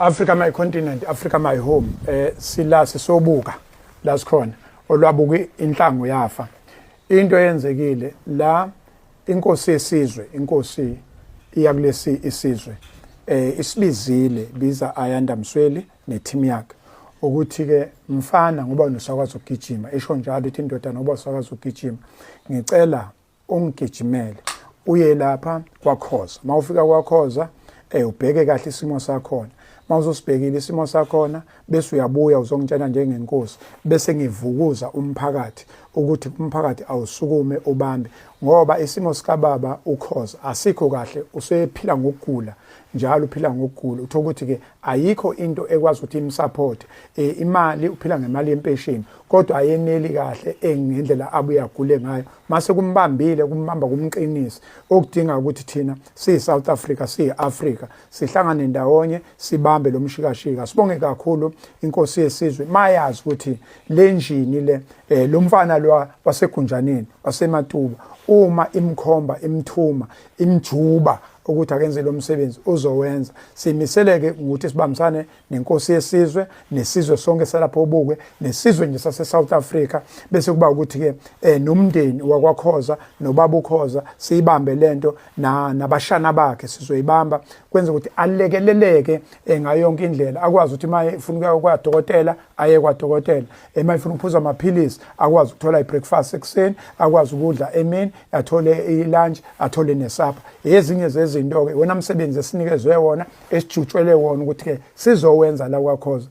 Africa my continent, Africa my home. Sila sisobuka la sikhona olwabuka inhlango yafa. Into eyenzekile la inkosi yesizwe, inkosi iya kulesi isizwe. Isibizile biza Ayanda Msweli neteam yakhe ukuthi ke mfana ngoba unosakwazi ukugijima esho njalo ithi indoda ngoba usakwazi ukugijima ngicela ungigijimele uye lapha kwaKhoza mawufika kwaKhoza ubheke kahle isimo sakhona mawuzosibhekile isimo sakhona bese uyabuya uzongitshela njengenkosi bese ngivukuza umphakathi ukuthi umphakathi awusukume ubambe ngoba isimo sikababa uKhoza asikho kahle usephila ngokugula njalo uphila ngokugula uthola ukuthi ke ayikho into ekwazi ukuthi imsupport imali uphila ngemali yempesheni kodwa ayeneli kahle ngendlela abuya agule ngayo mase kumbambile kumbamba kumqinisa okudinga ukuthi thina si South Africa si Africa sihlangane ndawonye sibambe lo mshikashika sibonge kakhulu inkosi yesizwe mayazi ukuthi lenjini le lo mfana lo wasegunjaneni waseMatuba uma imkhomba imthuma imjuba ukuthi akenze lo msebenzi uzowenza simiseleke ukuthi sibambisane nenkosi yesizwe nesizwe sonke salapho obukwe nesizwe nje sase South Africa bese kuba ukuthi ke nomndeni wakwaKhoza nobaba uKhoza siyibambe lento nabashana bakhe sizoyibamba kwenza ukuthi alekeleleke ngayo yonke indlela akwazi ukuthi maye ufuna ukuya kwaDokotela aye kwaDokotela mayifuna ukuphuza amaphilisi akwazi ukuthola ibreakfast ekseni akwazi ukudla emini athole ilunch athole nesapha ezinye izinto ke wona umsebenzi esinikezwe wona esijutshwele wona ukuthi ke sizowenza la kwaKhoza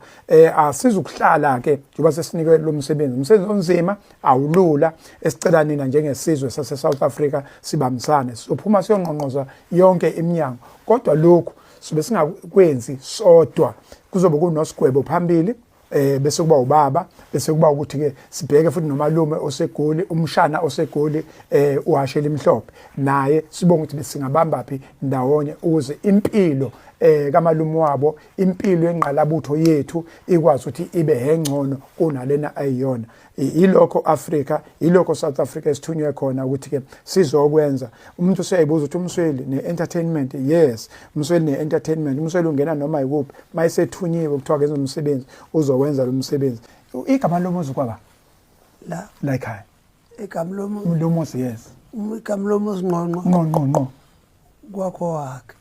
asizukuhlala ke njengoba sesinikwe lo umsebenzi onzima awulula esicela nina njengesizwe sase South Africa sibambisane sizophuma siyonqonqoza yonke iminyango kodwa lokhu sibe singakwenzi sodwa kuzobe kunosigwebo phambili bese kuba ubaba bese kuba ukuthi ke sibheke futhi nomalume osegoli umshana osegoli uhashela imhlophe naye sibonga ukuthi singabamba phi ndawonye ukuze impilo kamalume wabo impilo enqalabutho yethu ikwazi ukuthi ibe hengcono kunalena ayiyona ilokho Africa ilokho South Africa esithunywe khona ukuthi ke sizokwenza umuntu useyibuza ukuthi umsweli ne-entertainment yes umsweli ne-entertainment umsweli ungena noma yikuphi mayisethunyiwe kuthiwa kenza umsebenzi uzowenza lo msebenzi igama lomuzi kwaba la ekhaya igama lomuzi yes igama lomuzi ngqo kwakho wakhe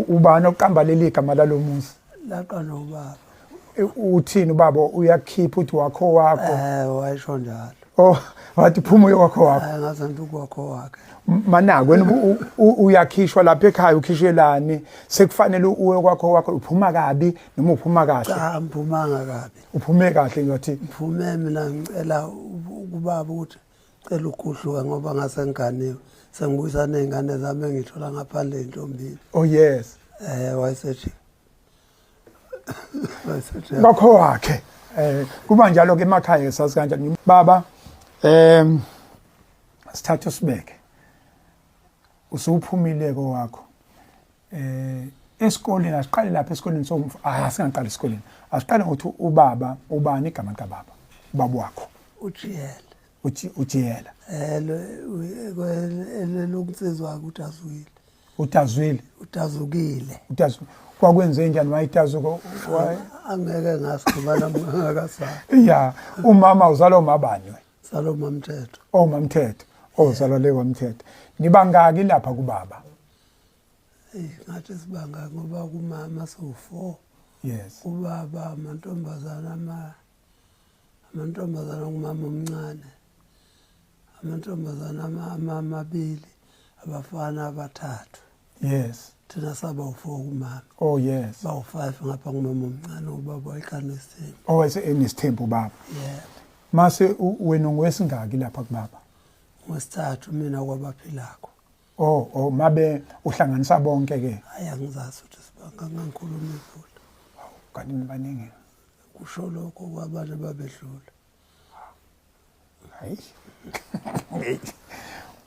ubani oqamba leli gama lalomuzi laqana ubaba uthini ubaba uyakhipha uthi wakho wayisho njalo wathi phuma uyokho wakho ngaze ngikwakho wakhe manako wena uyakhishwa lapha ekhaya ukhishelani sekufanele uwe wakho uphuma kabi noma uphuma kahle cha mphumanga kabi uphume kahle ngathi uphume mina ngicela ubaba ukuthi cela ukuhluka ngoba ngase ngiganiwe sengibuyisa nezingane zami engithola ngaphandle entombini oh yes wayesethi bakho wakhe kuba njalo ke emakhaya sazi kanjani baba sithatha usibeke usuphumile kwakho esikoleni asiqale lapha esikoleni singaqala esikoleni asiqale ukuthi ubaba ubani igama likababa ubaba wakho Ujiyela lokunsizwa ukuthi utazukile kwakwenze njani wayitazuko angeke ngasigcibana ngakasana ya umama uzalwa umabani we Saloma Mthetho Mamthetho uzalwa le kwaMthetho nibangaki lapha kubaba ngathi sibanga ngoba kumama so4 yes ubaba amantombazana ngumama omncane amantombazana amabili abafana abathathu yes thina saba u4 kumama oh yes bawu5 ngapha ngumama omncane ubaba wayeqanesithembu enesithembu baba yeah mase wena ngwesingaki lapha kubaba ngwesithathu mina kwabaphilako mabe uhlanganisa bonke ke ayangizazi ukuthi sibanga ngikhuluma iphula kanti nibaningi kusho lokho kwabanye babedlula hayi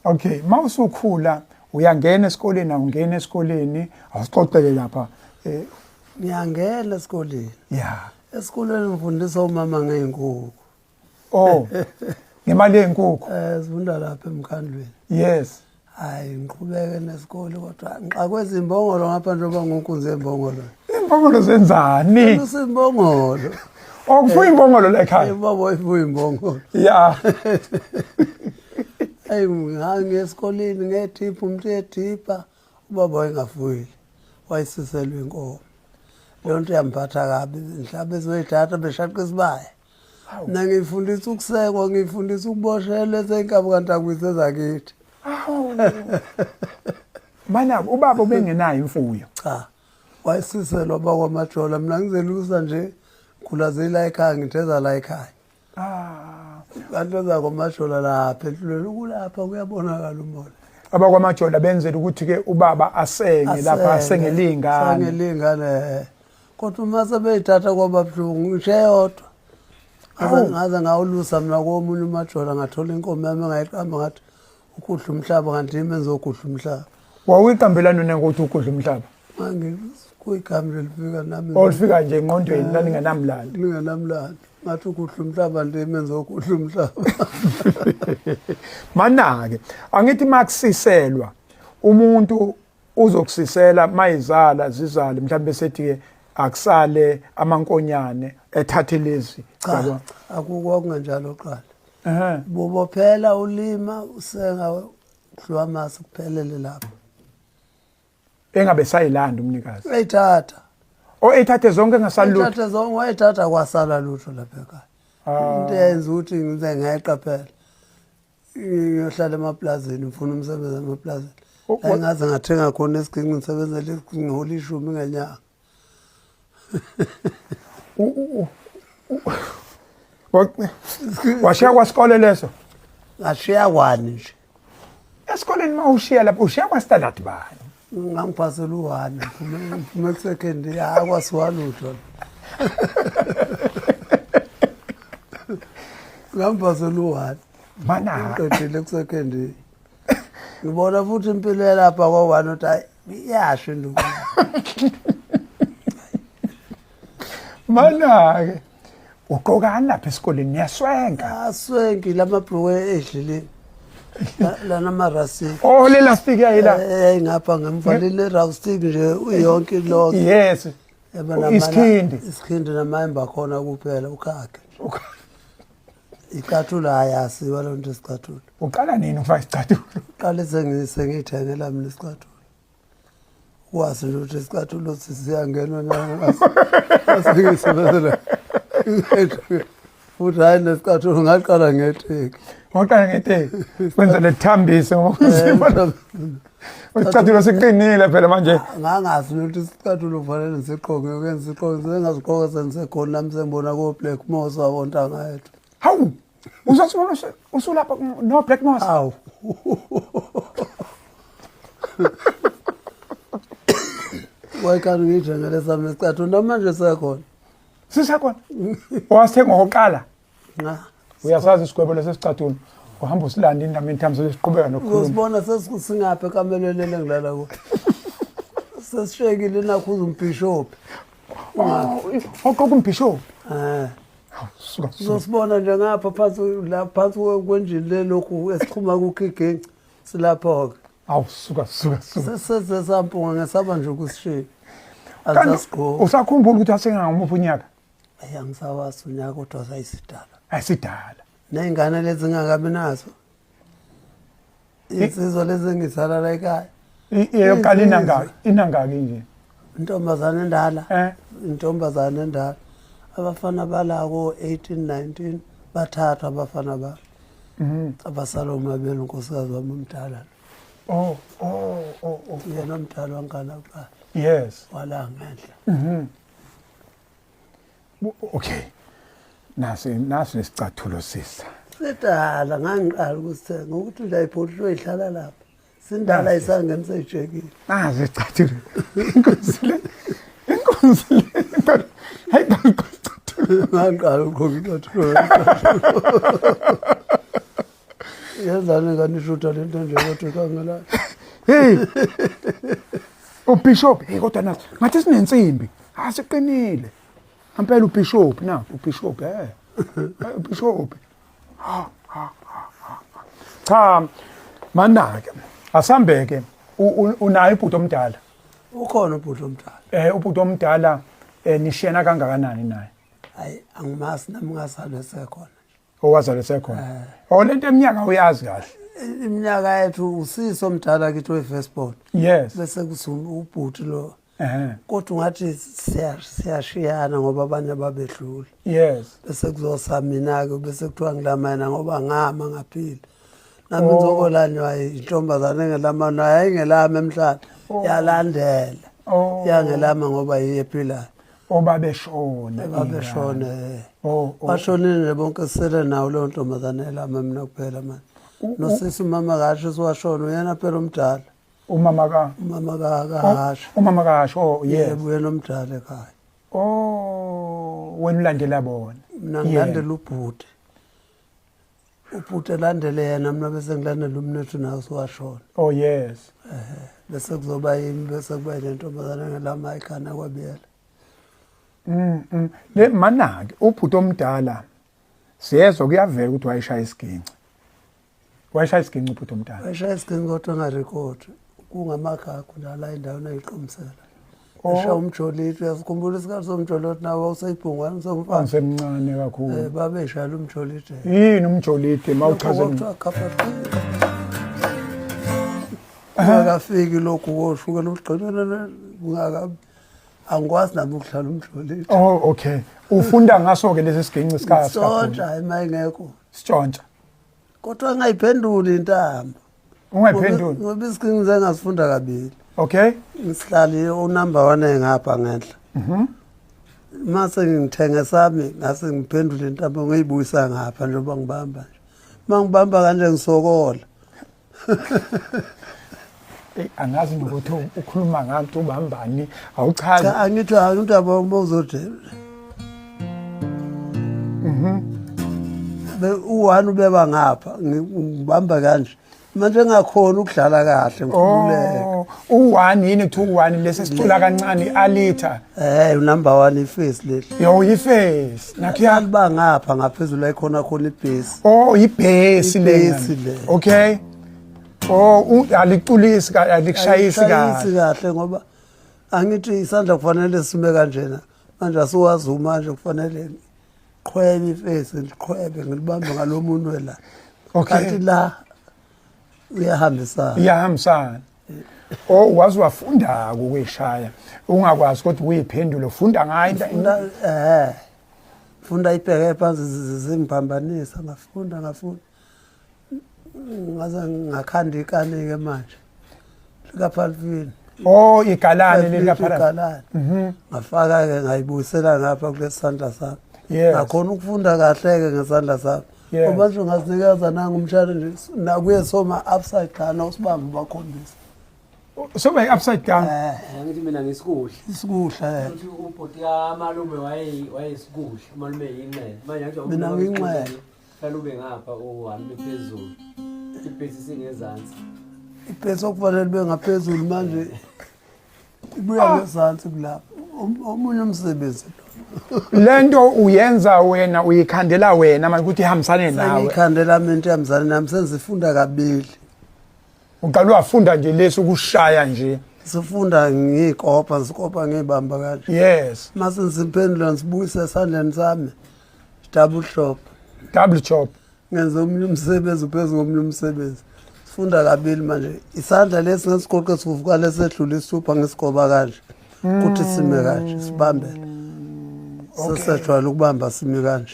okay mawusukhula uyangena esikoleni awungena esikoleni awusixoxele lapha ngiyangena esikoleni yeah esikoleni ngifundisa umama ngeenkukhu ngemali yenkukhu sifunda lapha emkhandlweni yes hayi ngiqhubeke nesikole kodwa nxa kwezimbongolo ngapha njengoba ngunkunzi embongolo Imbongolo zenzani? usimbongolo Okufuya imbongolo la ekhaya. baba ifuya imbongolo Ya. hayi ngesikoleni ngethipha umuntu ethipha ubaba wayengafuyile wayisiselwe inkomo leyo nto yamphatha kabi mhlawumbe ezoyithatha beshaqa isibaya mina ngifundisa ukusekwa ngifundisa ukuboshelwa esenkabo kanti akuyise zakithi Mana ubaba ubengenayo imfuyo. cha wayisiselwa bakwamajola mina ngizelusa nje khulaze la ekhaya ngitheza la ekhaya kanti zakwamashola lapha ehlulweni kulapha kuyabonakala umoya Abakwamajola benzela ukuthi ke ubaba asenge lapha asengelingane. sangelingane kodwa uma sebeyithatha kwababhlungu ngisho eyodwa ngaze ngawulusa mina komunye umajola ngathola inkomo yami engayiqamba ngathi ukudla umhlaba kanti yimi enzokhudla umhlaba Wawuyiqambelana nengokuthi ukudla umhlaba. kuyigama lifika nami Olifika nje engqondweni laningenamlando. lingenamlando ngathi ukudla umhlaba nje yimi enzokudla umhlaba Mana ke angithi makusiselwa umuntu uzokusisela mayizala zizale mhlawumbe sethi ke akusale amankonyane ethathe lezi. cha akukungenjalo qala bobophela ulima usenga udliwa amasi kuphelele lapho Engabe sayilanda umnikazi. eyithatha Ethathe zonke ngasalutho. eyithatha zonke wayithatha kwasala lutho lapha ekhaya into yenza ukuthi ngize ngayiqaphela ngiyohlala emaplazini ngifuna umsebenzi emaplazini la ngaze ngathenga khona esiginci ngisebenzele esiginci ngihola 10 ngenyanga Washiya kwasikole leso. ngashiya kwani nje Esikoleni mawushiya lapho ushiya kwastandard bani? ngangiphasela u1 ngiphume ku-second akwasiwalutho ngangiphasela u1 Mana ngiqedile ku-second ngibona futhi impilo yalapha kwa1 uthi hayi iyasho induku mana ke uqokani lapha esikoleni niyaswenka. aswenki lamabhruku edlileni lana marasiki Le lastiki yayila. ngapha ngemvalile rustic nje uyonke lonke Yes. isikhindi namayemba khona kuphela ukhakhe icathulo ayasiwa loo nto isicathulo Uqala nini ufaka isicathulo? qale sengiyithengela mina isicathulo wazi nje ukuthi isicathulo siyangenwa nasengisebenzela futhi hayi nesicathulo ngaqala ngeteki Waqala ngeteki. Kwenza lethambise ngokusipha. Isicathulo siqinile phela manje. ngangazi ukuthi isicathulo kufanele ngisigqoke ukwenza isiqoke sengasigqoka sengisekhona nami sengibona ko Black Moss wabontanga yethu Hawu. Uzasibona usulapha no Black Moss. awu wayekani ngiyithengele sami isicathulo namanje sekhona Sisakhona. Wasithenga ngokuqala. nqa Uyasazi isigwebo lesicathulo. Uhamba usilanda indaba enthambo sesiqhubeka nokukhuluma. uzosibona sesingaphi ekamelweni lengilala ko sesishekile nakhuza umbhishophi Oqoqa umbhishophi. Suka. uzosibona nje ngapha phansi kwenjini lelokhu esixhuma kukhigenci silapho ke Awu suka. seseze sampunga ngesaba nje ukusishiya azasigqoka Usakhumbula ukuthi asengangumuphi unyaka? ayangisawazi unyaka kodwa sayisidala Asidala. ney'ngane lezi ngingakabi nazo insizwa lezi engizala la ekhaya Iyoqala inangaki nje. intombazane endala intombazane endala abafana balako 18 19 bathathwa abafana ba abasala umabelo unkosikazi wami umdala Oh. yena umdala wangana kuqala Yes. wala ngendla Okay. Nasi lesicathulo sisa. sidala ngangiqala ukusithenga ukuthi nje ayibhodlo ihlala lapha sindala isangeni seyijekile Nazi isicathulo. Inkonzi le. Hayi ngangiqala uqoqa icathulo yenzani kanishutha lento nje kodwa kamela Hey. Ubishop kodwa nathi ngathi sinensimbi. Siqinile. Ampela ubishop na ubishop ubishop. Cha mana ke Asambeke unayo ibhuti omdala. Ukhona ubhuti omdala. Ubhuti omdala nishena kangakanani naye? Hayi angimazi nami ngazalwe sekhona. Owazalwe sekhona. Lento eminyaka uyazi kahle. Iminyaka yethu usiso omdala kithi we-firstborn. Yes. Bese ubhuti lo. Kodwa ungathi siyashiyana ngoba abanye babedlula. Yes. Bese kuzosamina-ke bese kuthiwa ngilamayena ngoba ngama ngaphila. Nami ngizokolani waye intombazane engelama naye engelama emhlanje yalandela. Yangelama ngoba yiyephilayo. Babeshona. Babeshona. Bashonile bonke sele nawo leyo ntombazane elama mina kuphela manje. Nosisi umama kahle siwashona uyena phela omdala. Umama kaHasha. Umama kaHasha yes. Yebo uyena omdala ekhaya. Wena ulandela bona. Mina ngilandela ubhuti. Ubhuti elandele yena mina bese ngilandela umnethu nawo siwashona. Yes. Bese kuzoba yini bese kuba lentombazane ngelama ekhana kwabiyela. Le manake ubhuti omdala siyezwa kuyavela ukuthi wayeshaya isiginci. Wayeshaya isiginci ubhuti omdala. Wayeshaya isiginci kodwa engarekhodi. Kungamakhakho njalo endaweni ayiqomisela. Esha umjoliti uyasikhumbula isikhathi somjoliti nawo usayibhungwana somfana. Angisemncane kakhulu. Babeshaya umjoliti. Yini umjoliti mawuchazeni? Ungakafiki lokhu koshukela ugqinele ungaka angikwazi nami ukudlala umjoliti. Okay. Ufunda ngaso ke lesi siginci sikhathi. Sonke hayi mayingekho. Sitshontsha. Kodwa ngayiphenduli intamba. Ungayiphenduli. Ngoba isiginci sengasifunda kabili. Okay. Ngihlali unumber 1 ngapha ngenhla. Mase ngithenga sami ngase ngiphendule intamba ngiyibuyisa ngapha njengoba ngibamba nje. Mangibamba kanje ngisokola. Angazi ukuthi ukhuluma ngathi ubambani awuchazi. Cha angithi angindaba mawuzode. U1 ubeba ngapha ngibamba kanje. Manje ngakhona ukudlala kahle ngikhululeka. U1 yini ku1 lesi sicula kancane alitha. Unumber 1 iface leli. Yo iface. Nakhiyaliba ngapha ngaphezulu ayikhona khona ibase. Ibase le. Okay. Aliculisi alikushayisi kahle ngoba angithi isandla kufanele sime kanjena. Manje asiwazi manje kufanele qhwebe iface ngiqhwebe ngilibambe ngalomuntu wela. Kanti la iyahambisana. Wazi wafunda ukuyishaya ungakwazi ukuthi uyiphendule ufunda ngayo funda ibheke phansi zingiphambanisa ngafunda ngaze ngakhanda ikani ke manje likaphalfini igalane likaphalfini ngafaka ke ngayibuyisela ngapha kulesandla sami ngakhona ukufunda kahle ke ngesandla sami ngoba nje ngasinikeza nangumshana nje nakuye soma upside down usibamba bakhombisa soba upside down ngithi mina ngisikuhle isikuhle uthi ubhoti kamalume wayesikudla umalume yinxele manje nje mina ngiyinxele ube ngapha uhambe phezulu ibhesi singezansi ibhesi okufanele bengaphezulu manje ibuya ngezansi kulapha omunye umsebenzi lento uyenza wena uyikhandela wena manje ukuthi ihambisane nawe ngikhandela mina into ihambisane nami senzifunda kabili uqala wafunda nje lesi ukushaya nje sifunda ngikopa ngibamba kanje yes mase ngisiphendula ngisibuyisa esandleni sami double chop ngenza omunye umsebenzi uphezulu komunye umsebenzi sifunda kabili manje isandla lesi ngesigoqo sivuka lesedlula isupha ngesigoba kanje kuthi sime kanje sibambe sesejwayele ukubamba sime kanje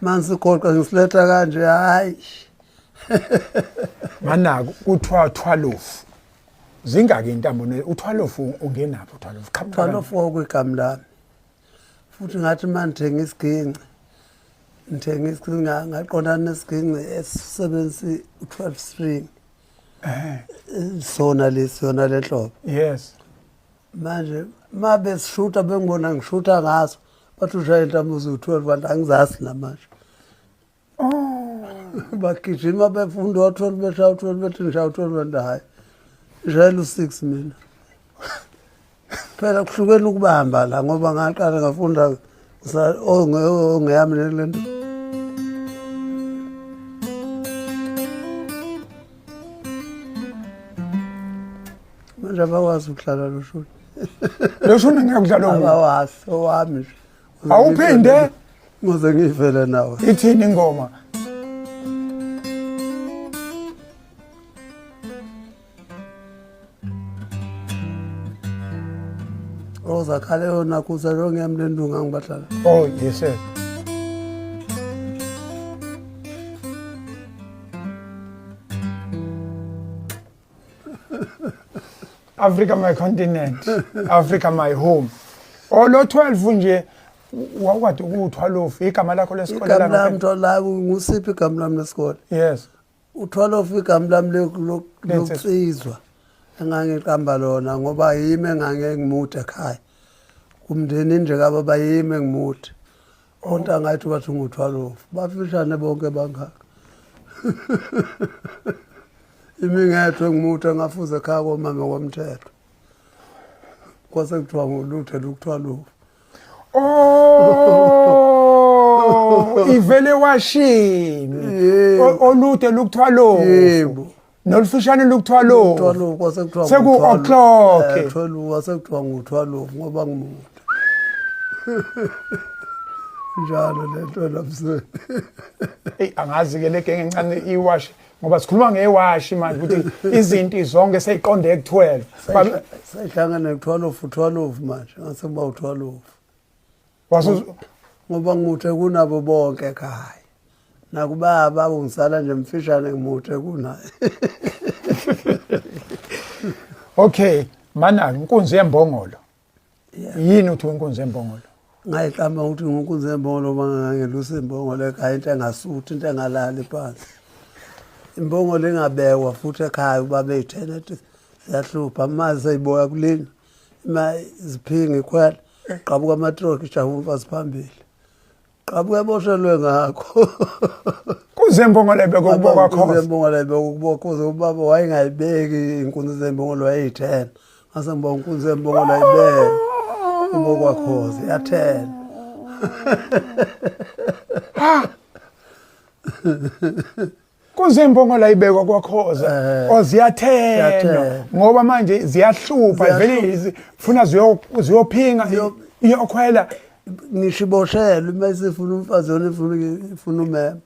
manje sigoqo ngisiletha kanje hayi manako kuthiwa 12 zingaki intambo u12 ungenaphi u12 12 kwigama lami futhi ngathi manje ngithenga ngaqondana nesiginci esisebenzisa 12 string sona lehlobo yes manje mabe sishuta bengibona ngishuta ngaso bathi ushaya intambo zu12 bantu angizazi namanje bagijima befunda u12 beshaya u12 bethi ngishaya u12 bantu hayi ngishayela u6 mina phela kuhlukene ukubamba la ngoba ngaqala ngafunda ongeyami lento manje abakwazi ukudlala lo shuni. Lo shuni ngiyakudlala ngoba Abawazi owami nje. awuphinde Ngoze ngivele nawe. ithini ingoma. Roza khale yona kuze lo ngiyamlendunga ngibadlala. Oh yes sir. Africa my continent, Africa my home. Olo 12 nje wakwathi ukuthwalofu igama lakho lesikole Igama la. lami thola ngusiphi igama lami lesikole? Yes. U12 igama lami lokusizwa. Engangiqamba lona ngoba yimi engangeke ngimude ekhaya. Kumndeni nje kababa yimi ngimude. Onta ngathi bathi ngu12. Bafishane bonke bangaka. Imi ngethwe ngimude ngafuze ekhaya komama kwamthetho. Kwase kuthiwa ngoluthe lu12. Oh, ivele washini. Olude lukuthwalo. Yebo. Nolufishane lukuthwalo. 12 kwase kuthiwa Seku o'clock. 12 kwase kuthiwa ngu12 ngoba ngimude. Njalo lento lapse. Ey angazi ke legenge encane iwash ngoba sikhuluma ngewashi manje ukuthi izinto zonke seyiqonde ku12. Sayihlangana ku12 manje ngase kuba u12. Wasu Ngoba ngimuthe kunabo bonke ekhaya. Nakubaba ungisala nje mfishane ngimuthe kunaye. Okay, mana inkunzi yembongolo. Yini uthi inkunzi yembongolo? Ngayiqamba ukuthi nginkunze embongolo bangangelusa imbongolo ekhaya into engasuthi into engalali phansi. Imbongolo engabekwa futhi ekhaya ubaba eyithene ethi siyahlupha amazi seyiboya kulini. Ima ziphinga ikhwela qabuka amatroki ijahu umfazi phambili. Qabuka eboshelwe ngakho. Kunzi yembongolo ebekwa kubo kwakho. Kunze embongolo ebekwa kubo kuze ubaba wayengayibeki inkunzi zembongolo wayeyithene. Ngase ngiba inkunzi yembongolo ayibeke. Kubo kwakhoze yathena. Kunzi yembongolo ayibekwa kwakhoza. Oziyathena ngoba manje ziyahlupha vele zifuna ziyophinga iyokhwela Ngishiboshelwe mase ifuna umfazi yona ifuna umema.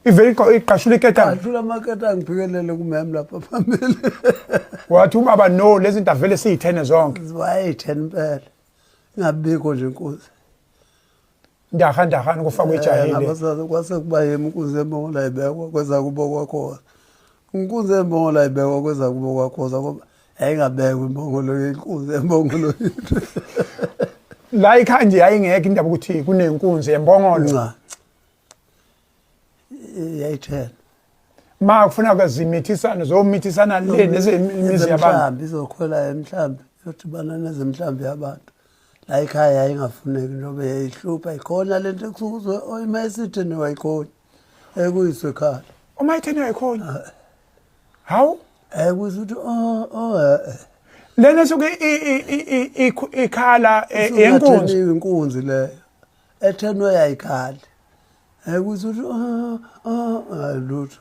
ivele iqashula iketanga. Ashula amaketanga ngiphikelele kumema lapha phambili. Wathi ubaba no lezi zinto vele siyithene zonke. Wayithene impela. Ingabikho nje inkunzi. Ndahani kufakwa ijahile. Ngabasazi kwase kuba yemi inkunzi yembongolo ayibekwa kweza kubo kwakhoza. Inkunzi yembongolo ayibekwa kweza kubo kwakhoza ngoba ayingabekwa imbongolo yenkunzi yembongolo. La ikhaya nje ayingeke indaba ukuthi kunenkunzi yembongolo. Cha. Yayithena. Ma kufuna ukuzimithisa zomithisana le nezemizi yabantu. Mhlambi izokhwela emhlambi yodibana nezemhlambi yabantu. La ekhaya yayingafuneki njengoba yayihlupha ikhona lento ekusukuzwe oyimesithi niwayikhona. Ekuyiswe ekhaya. Uma ithene ayikhona. Hawu? Kuyisuthi Lena soke ikhala yenkunzi. Inkunzi leyo. Ethenwe yayikhala. Kuyisuthi lutho.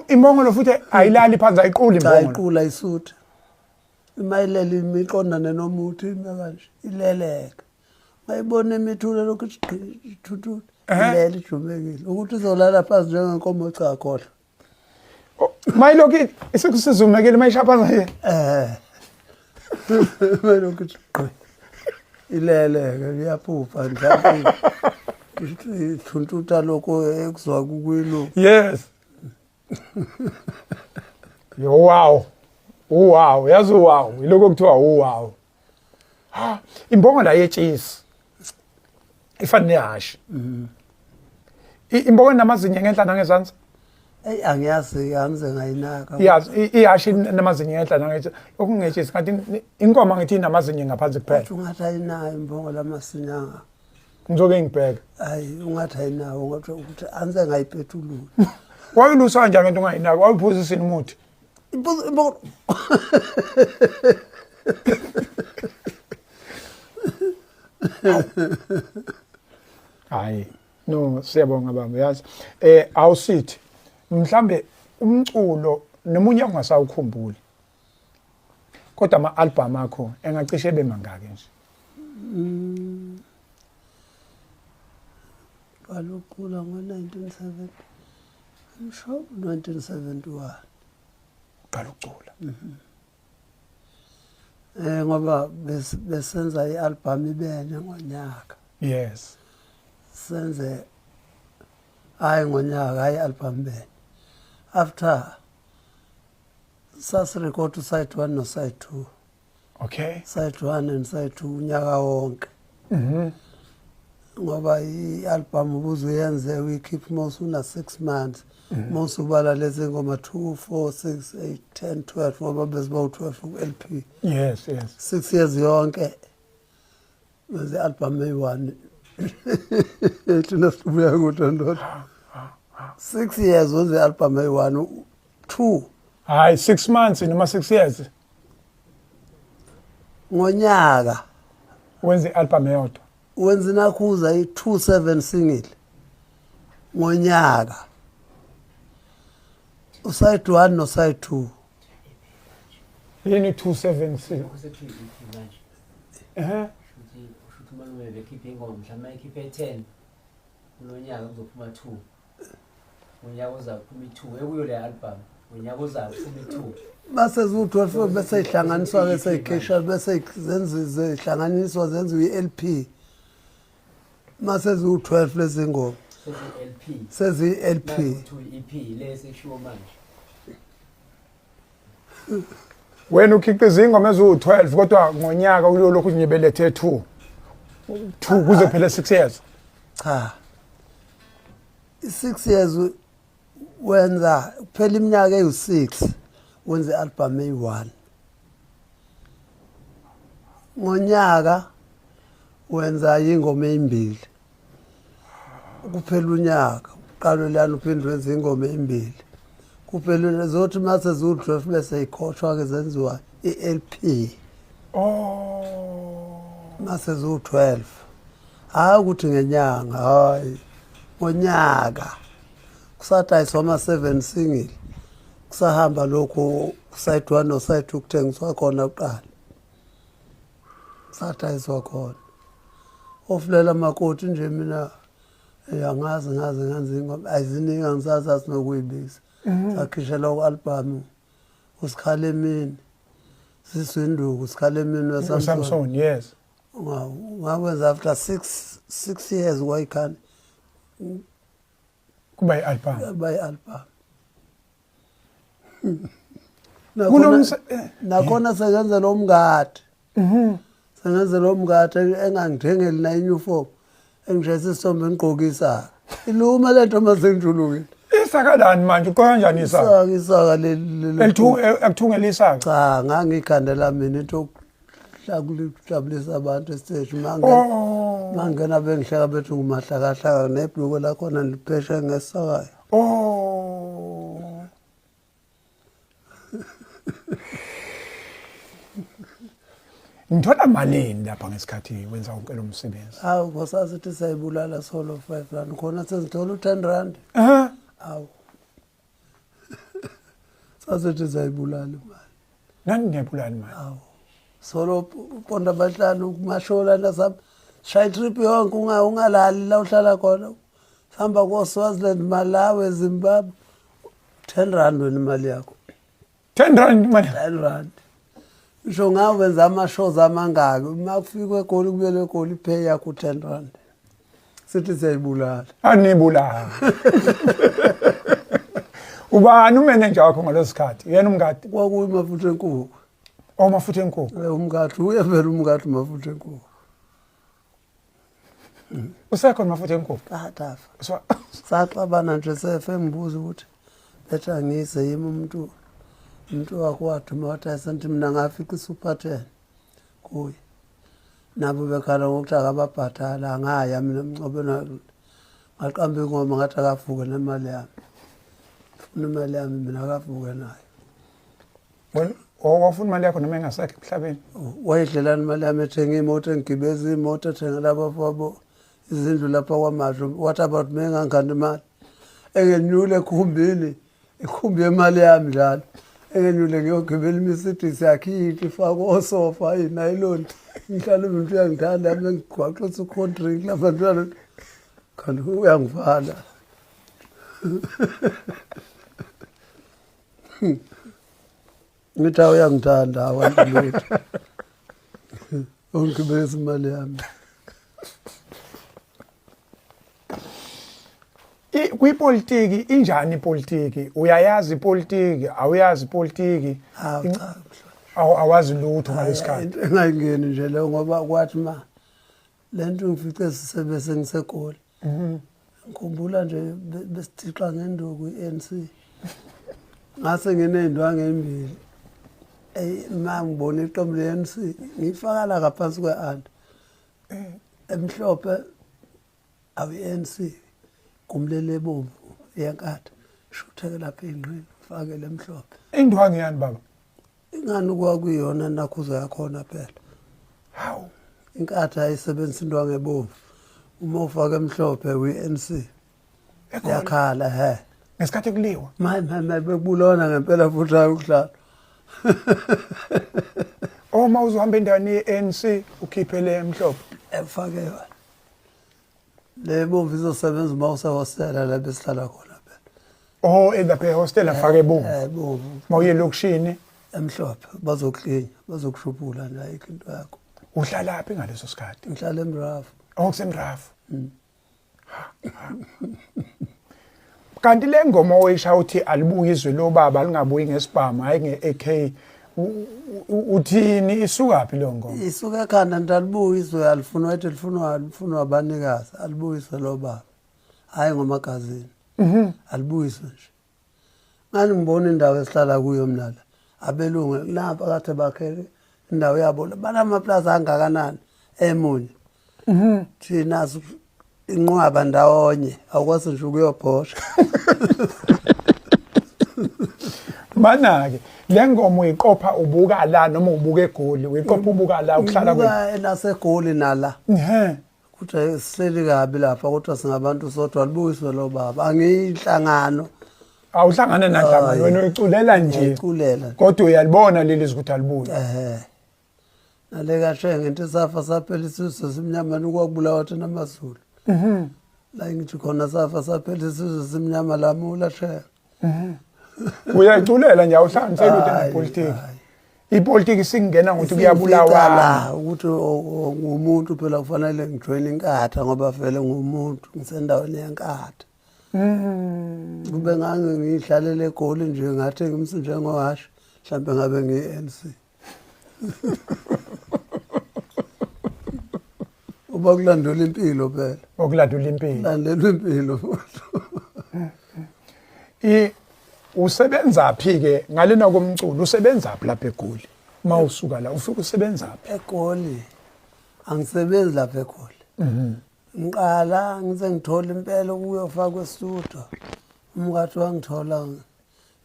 Imbongolo futhi ayilali phansi ayiquli imbongolo. Ayiqula isutha. Imayileli imiqondane nomuthi kanje ileleka. Mayibona imithule lokhu ithuthu ilele ijumekile ukuthi izolala phansi njengenkomo cha khohla. Mayilokhu isikusizumekile mayishaphaza nje. Mayilokhu ileleka liyaphupha mhlawumbe. Ithuntuta lokho ekuzwa kukwilo. Yes. Wow. Wow, yazi wow, iloko kuthiwa wow. Ha, imbongolo ayetshisi. Ifana nehashi. Imbongolo namazinyo ngenhla nangezansi. Angiyazi angize ngayinaka. Yazi ihashi namazinyo ngenhla nangezansi. Okungetshisi kanti inkomo ngithi namazinyo ngaphansi kuphela. Ungathi ayinayo imbongolo amasinyanga. Ngizoke ngibheka. Hayi ungathi ayinawo ngathi ukuthi anze ngayiphetulula. Wayilusa kanjani into ungayinaka? Wayiphuzisa umuthi. Imbongolo. Hayi, no siyabonga baba yazi. Awusithi mhlambe umculo nomunye ungasawukhumbuli. kodwa ama-album akho engacishe ebe mangaki nje? Balokucula ngo-1970, I'm sure 1971. Qala ukucula. Ngoba besenza i-album ibene ngonyaka. Yes. Senze hayi ngonyaka hayi album bene. After sasirecord side 1 no side 2. Okay. Side 1 and side 2 unyaka wonke. Ngoba i-album ubuzuyenze uyikhipha mose una 6 months. Mose ubala lezi ngoma 2, 4, 6, 8, 10, 12 ngoba beziba u-12 ku-LP. Yes. 6 years yonke. Wenze album eyi-1. Thina sibuya kuThandwa. 6 years wenze album eyi-1, 2 hayi 6 months noma 6 years ngonyaka wenze i-album eyodwa. wenze Nakhuza i-27 single ngonyaka, uside 1 no side 2. Yini 276? Kusethi iphi manje? Ushuthi malume bekhipha ingoma mhlawumbe ekhiphe 10 kulonyaka kuzophuma 2. Unyaka uzaphuma 2 ekuyo le album. Unyaka uzaphuma 2. Base zu-12 bese ihlanganiswa bese ikhesha bese zenziwe ihlanganiswa zenziwe i-LP. Mase zu-12 lezi ngoma LP. sezi-LP. Nazo EP lesi eshiwo manje. Wena ukhiqiza ingoma eziwu-12 kodwa ngonyaka kulo lokhu nje belethe 2 kuze phela 6 years. Cha. I-6 years wenza kuphela iminyaka eyi-6 wenze i-album eyi-1. Ngonyaka wenza ingoma ezimbili. Kuphela unyaka uqalo lana uphinde wenza ingoma ezimbili. Kuphela zothi mase zu-12 bese ikhoshwa ke zenziwa i-LP. Mase zu-12. Hayi ukuthi ngenyanga hayi. Ngonyaka kusathi ayisoma 7 single. Kusahamba lokho side 1 no side 2 kuthengiswa khona kuqala. Sathi ayiswa khona. Ofulela makoti nje mina angazi ngenza ingoma ayiziningi angisazazi nokuyibiza. Sakhishela ku-album usikhale emini siswinduku usikhale emini uSamson, yes. Ngawenza after 6 years kwayikhani kuba i-album. by album. Nakhona sengenza lo mngadi. Sengenza lo mngadi engangithengeli na uniform. Engishayisa isithombe ngigqokisa. Iluma le ntombi sengijulukile. Isakalani manje uqoka kanjani isaka? Isaka ekuthungela isaka? Cha, ngangikhandela mina into hlakujabulisa abantu estage mangena bengihleka bethu ngumahlakahlaka nebhluko lakhona lipheshe ngesakayo. Ngithola malini lapha ngesikhathi wenza wonke lo msebenzi? Hawu ngosasithi sayibulala solo 5 rand khona sezithola u10 rand. Hawu. Sasithi sayibulala imali. Nani niyabulala imali? Hawu. Solo uponda bahlanu kumashola nasam shaya trip yonke ungalali la uhlala khona. Sihamba ko Swaziland, Malawi, Zimbabwe. 10 rand wena imali yakho. 10 rand manje? 10 rand. Ngisho ngawenza ama-shows amangaki makufika eGoli kubuyele eGoli ipay yakho 10 rand. Sithi siyayibulala. Anibulala. Ubani umeneja wakho ngalesikhathi? Yena umngadi? Kwakuyi Mafutha Enkukhu. Mafutha Enkukhu. Umngadi uyevela umngadi Mafutha Enkukhu. Usekhona Mafutha Enkukhu? Tafa. Saxabana nje sefe ngibuza ukuthi betha ngise yimi umuntu wakho wathuma wathi asenthi mina ngafika iSuper 10 kuye. Nabo bekhala ngokuthi akababhatala ngaya mina emncobena ngaqamba ingoma ngathi akavuke nemali yami. Ufuna imali yami mina akavuke nayo. Wena wafuna imali yakho noma engasekho emhlabeni? Wayedlelana imali yami ethenga imoto engigibeza imoto ethengela abafowabo izindlu lapha kwaMajo. What about mina ngangani imali? Engenyule ekhumbini ikhumbi yemali yami njalo. engenyule ngiyogibela iMercedes yakhe ifake osofa inayiloni ngihlala umuntu uyangithanda yami ngigwaqisa u-cold drink labantwana kanti uyangivala ngithi uyangithanda abantu bethu ongibeza imali yami Kwipolitiki injani ipolitiki? Uyayazi ipolitiki? Awuyazi ipolitiki? cha Awazi lutho ngalesikhathi. into engayingeni nje leyo ngoba kwathi lento ngifice sisebese ngiseGoli ngikhumbula nje besithixa ngenduku iNC ngase nginezindwangu ezimbili ngibona iqembu leNC ngifaka la ngaphansi kweAnti emhlophe awu-ANC kumlele bomvu yankatha shutheke lapha engqini fake lemhlophe Indwangu yani baba? ingani kwakuyona nakhuza yakhona phela Hawu inkatha ayisebenzisa indwangu ebomvu uma ufake emhlophe we-ANC yakhala he ngesikhathi kuliwa. maye bekubulona ngempela futhi ayukudlala Uma uzohamba endaweni ye-ANC ukhiphe le emhlophe. efakewa le bomvu izosebenza uma usehostela la besihlala khona phela Elapha ehostel afake bomvu. bomvu Mawuye elokishini emhlophe bazoklinya bazokushubhula la into yakho uhlala laphi ngaleso sikhathi? ngihlala eMrafu Kusemrafu. Kanti le ngoma oyisha uthi alibuye izwe lobaba lingabuyi ngesibhamu hayi nge-AK uthini isukaphi lo ngoma? isuke ekhanda ndalibuya izwe alifuna wathi lifunwa abanikazi alibuyiswe lo baba hayi ngomagazini alibuyiswe nje ngani ngibona indawo esihlala kuyo mina la abelungu lapha kade bakhe indawo yabo banamaplaza angakanani emunye thina inqwaba ndawonye awukwazi nje ukuyobhosha Mana-ke le ngoma uyiqopha ubuka la noma ubuka eGoli uyiqopha ubuka la ukuhlala ubuka laseGoli nala kuthi sihleli kabi lapha kodwa singabantu sodwa alibuyiswe lo baba angiyinhlangano awuhlangana nahlangana wena uyiculela nje uyiculela kodwa uyalibona leli ukuthi alibuye. nale kahle ngento safa saphela isizwe simnyama nokwakubulawa thina amaZulu la ngithi khona safa saphela isizwe simnyama lamula sheya Uyayiculela nje awuhlanganisela ukuthi nepolitiki. Ipolitiki singena ngokuthi kuyabulawa ukuthi ngumuntu phela kufanele ngijoin inkatha ngoba vele ngumuntu ngisendaweni yenkatha kube ngangihlalele eGoli nje ngathi ngimsi njengohasha mhlambe ngabe ngi-ANC uba kulandela impilo phela okulandela impilo. landelwa impilo Usebenza phi ke ngalena komculo usebenza phi lapha eGoli? Mawusuka la ufika usebenza phi? eGoli angisebenzi lapha eGoli ngiqala ngize ngithola impela ukuyofaka estudio umkhathi wangithola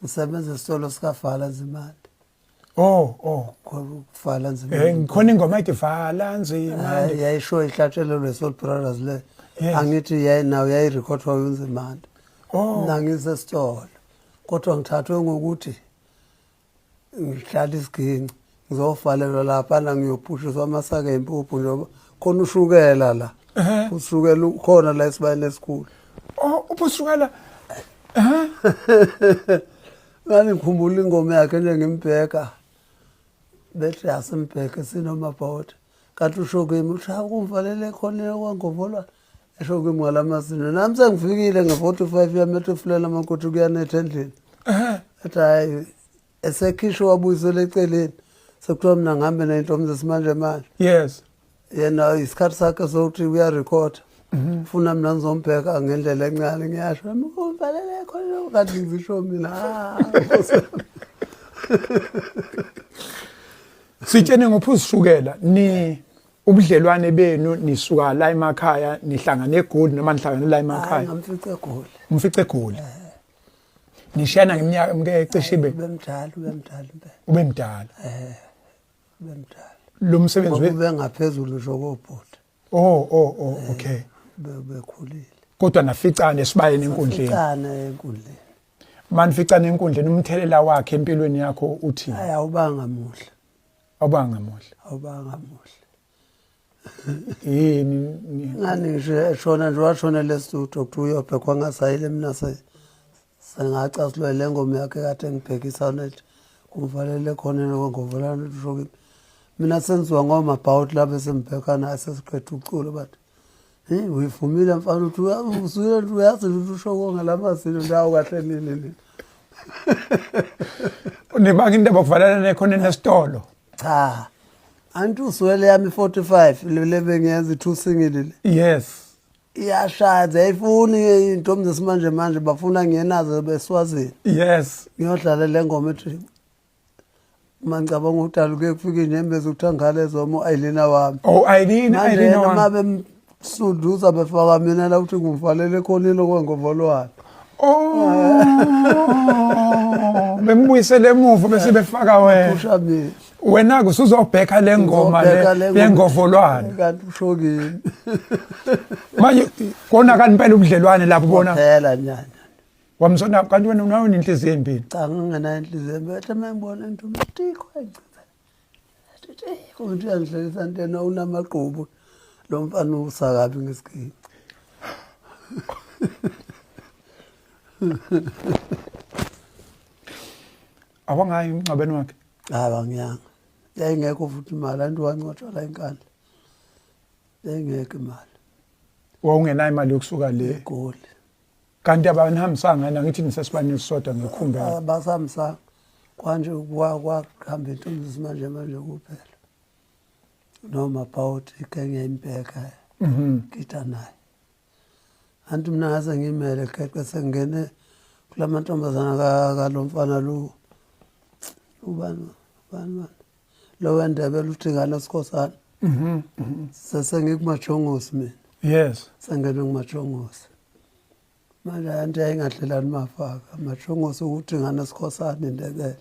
ngisebenza esitolo sikaFala Nzimande kuFala Nzimande ngikhona ingoma ethi Vala Nzimande yayisho ihlatshelelwe Soul Brothers le angithi yayirekhodwa uNzimande nangisesitolo kodwa ngithathwe ngokuthi ngihlala isiginci ngizovalelwa lapha la ngiyophushiswa amasaka empuphu njengoba khona ushukela la ushukela ukhona la esibayeni esikhulu ubushukela ngani ngikhumbula ingoma yakhe nje ngimbheka bethi asimbheke sinomabhota kanti ushokimi ushaya kumvalele khona kwangovolwa eshokimi ngalamasini nami sengifikile nge45 yamethufulela amakoti kuyanetha endlini ethi hayi esekhishwa wabuyisela eceleni sekuthiwa mina ngihambe ney'ntombi zesimanje manje yes yena isikhathi sakhe sokuthi uyarekhoda ufuna mina ngizombheka ngendlela encane ngiyasho kumvalele khona kanti ngizisho mina sitshene ngophuzishukela ni ubudlelwane benu nisuka la emakhaya nihlangana eGoli noma nihlangana la emakhaya? ngamfica eGoli Umfice eGoli nishana ngeminyaka emkecishe ubemdala impela ubemdala ubemdala lo msebenzi ube ngaphezulu nje kobhuti okay bekhulile kodwa naficana esibayeni enkundleni ficana enkundleni manifica nenkundleni umthelela wakhe empilweni yakho uthi hayi awubanga muhle awubanga muhle awubanga muhle yini ngani nje shona nje washona lestudio kuthiwa kwangasayile mina sengacasulwe le ngoma yakhe kade ngibhekisa nethi kumvalele khona ngovalana usho mina senziwa ngoma about la bese ngibheka naye sesiqedwe uculo bathi uyivumile mfana uthi uyazi ukuthi usho konke lamasilo ndawo kahle nini unibanga indaba kuvalana nekhona nesitolo cha anti uswele yami 45 le bengiyenza 2 singile yes iyashadza ayifuni intombi zesimanje manje bafuna ngenazo beswazini yes ngiyodlala le ngoma ethi mangicabanga udala kuye kufika inyembezi ukuthangale zomo ayilina wami ayilina wami mabe msuduza befaka mina la uthi ngumvalele khonile okwengovolwana bembuyisele emuva bese befaka wena kusuzobheka le ngoma le yengovolwana kanti ushokini manje kona kanipela ubudlelwane lapho bona phela nyanya wamsona kanti wena unayo inhliziyo empini cha ngingena inhliziyo empini mangibona into uMtiko encitha konke uyangihlalisa ntena unamaqhubu lo mfana usakabi ngesikini awangayi umncabeni wakhe abangiyanga yayingekho futhi imali antu wancotshwa la enkandla yayingekho imali wawungenayo imali yokusuka le egoli kanti abanihambisanga na ngithi nisesibani sisodwa ngekhumbe abasamisanga kwanje kwakuhamba intombi zesimanje manje kuphela noma about ikenge impeka kita naye anti mina ngase ngimele keqe sengene kulamantombazana kalomfana lo ubani lo wendebe luthingana sikhosana sesengikumajongosi mina yes sengene ngumajongosi manje anti ayingadlelani mafaka majongosi ukuthingana sikhosana indebele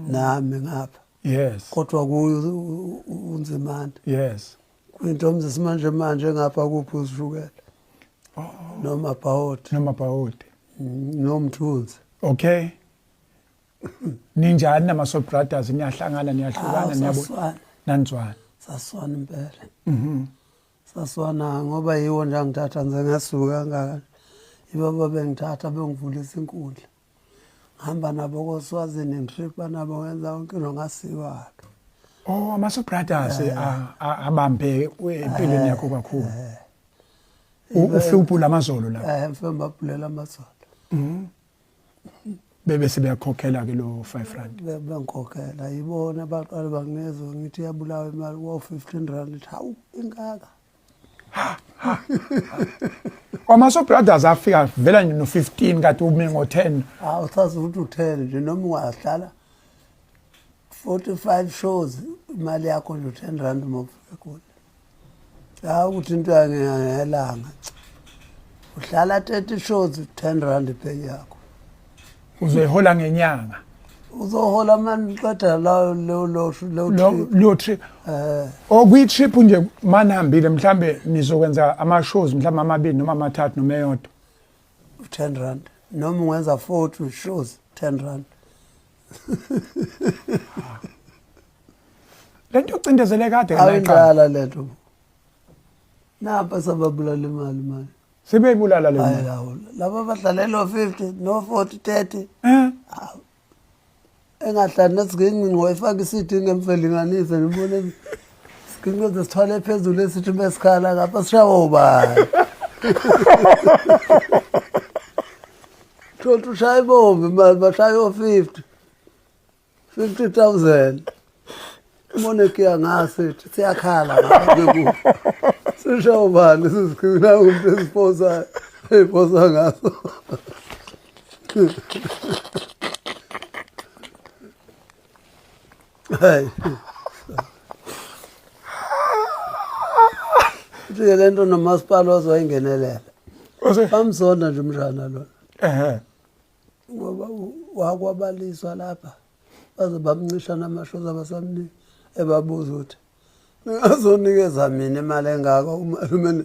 nami ngapha yes kodwa kuyo unzimana yes kwintombi zesimanje manje ngapha kuphi usishukela noma bhawoti nomthunzi okay ninjani nama-soul brothers niyahlangana niyahlukana niyabona nanizwana saswana impela saswana ngoba yiwo nje angithatha ngize ngasuka kangaka yibo babengithatha bengivulisa inkundla ngihamba nabo koswazini ngitripha nabo ngenza yonke into ngasiwakhe ama-soul brothers abambe empilweni yakho kakhulu uhlupho lamazolo la mfemba abhulela amazolo bese beyakhokhela ke lo 5 rand bengikhokhela yibona abaqala banginezwe ngithi yabulawa imali wo 15 rand hawu ingaka ama-soul brothers afika vela no 15 kade ume ngo-10 usazi ukuthi u10 nje noma ungahlala 45 shows imali yakho nje 10 rand mawufika khona ukuthi into yangelanga uhlala 30 shows 10 rand pay yakho uzoyihola ngenyanga uzohola manje qeda lo trip okuyi-trip nje manihambile mhlambe nizokwenza ama-shows mhlawumbe amabili noma amathathu noma eyodwa 10 rand noma ungenza 40 shows 10 rand lento yokucindezele kade ayindala lento napha sababulala imali manje sebeyibulala le hayi laba badlalela 50 no 40 30 engahlali nesigingqi ngoyifaka isidi ngemfelinganise ngibone isigingqi sesithwale phezulu esithi besikhala ngapha sishawo bani Thothi ushaya ibombe imali bashaya 50,000 Mone kuya ngasithi siyakhala ngapha sishawo bani sizikhina umuntu esiposa eposa ngaso Hey. Nje lento nomasipala wazoyingenelela. Bamzonda nje umshana lo. Ngoba wakwabaliswa lapha. Baze bamncisha namashoza basamnika ebabuza ukuthi ngazonikeza mina imali engaka uma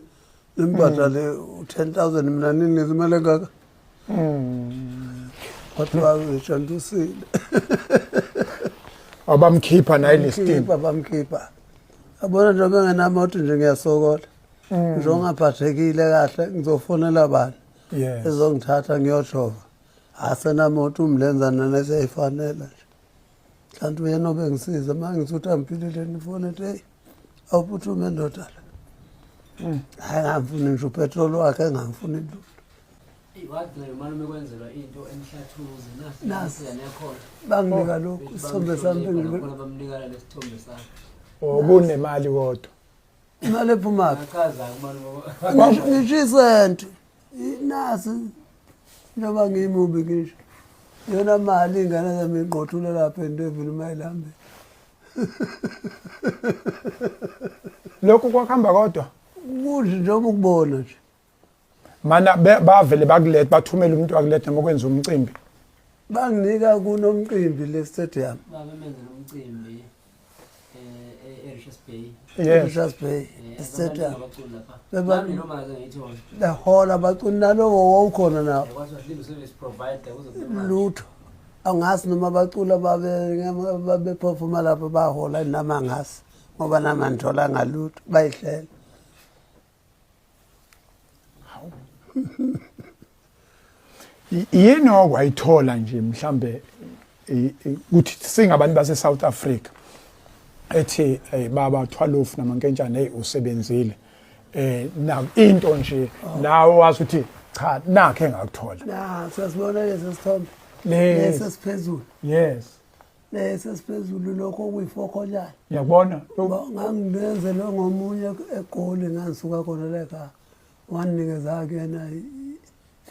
nimbadale 10,000 mina ninikeza imali engaka. kodwa ushontusile abamkhipha naye lestim bamkhipha abona nje bengenamoto nje ngiyasokola nje ongaphathekile kahle ngizofonela abantu yes ezongithatha ngiyojova asenamoto umlenzana neseyifanele nje mhlantu yena obengisiza mangithi utamphilile nifone ethi hey awuphuthume ndoda la hayi ngamfuni nje upetrol wakhe engangifuni lutho Iwadle malume kwenzelwa into emhlathuze nasi yanekhona banginika lokhu isithombe sami khona bamnikala lesithombe sakhe kunemali kodwa imali ephumaphi achaza kumalume ngishisente nasi njengoba ngiyimubi ngisho yona mali ingane zami ingqothule lapha endevini mayilambe lokho kwakuhamba kodwa kuhle njengoba ukubona nje mana bavele bakulethe bathumela umuntu wakulethe ngokwenza umcimbi banginika kunomcimbi le stadium babemenzela umcimbi eRichards Bay yes Richards Bay stadium bebani noma ngiyithola behola bacuni nalowo wawukhona nawo kwathi wahleli service provider kuze lutho angazi noma bacula babe performa lapho bahola nama ngasi ngoba nama ngithola ngalutho bayihlela yini okwayithola nje mhlambe ukuthi singabantu base South Africa ethi baba 12 namankentshana hey usebenzile na into nje nawe wazi ukuthi cha nakhe engakuthola na sasibona lesi sithombe lesi sesiphezulu yes lesi siphezulu lokho kuyifokhonyana uyabona nganginenzelwe ngomunye egoli ngisuka khona leka wanikeza ke yena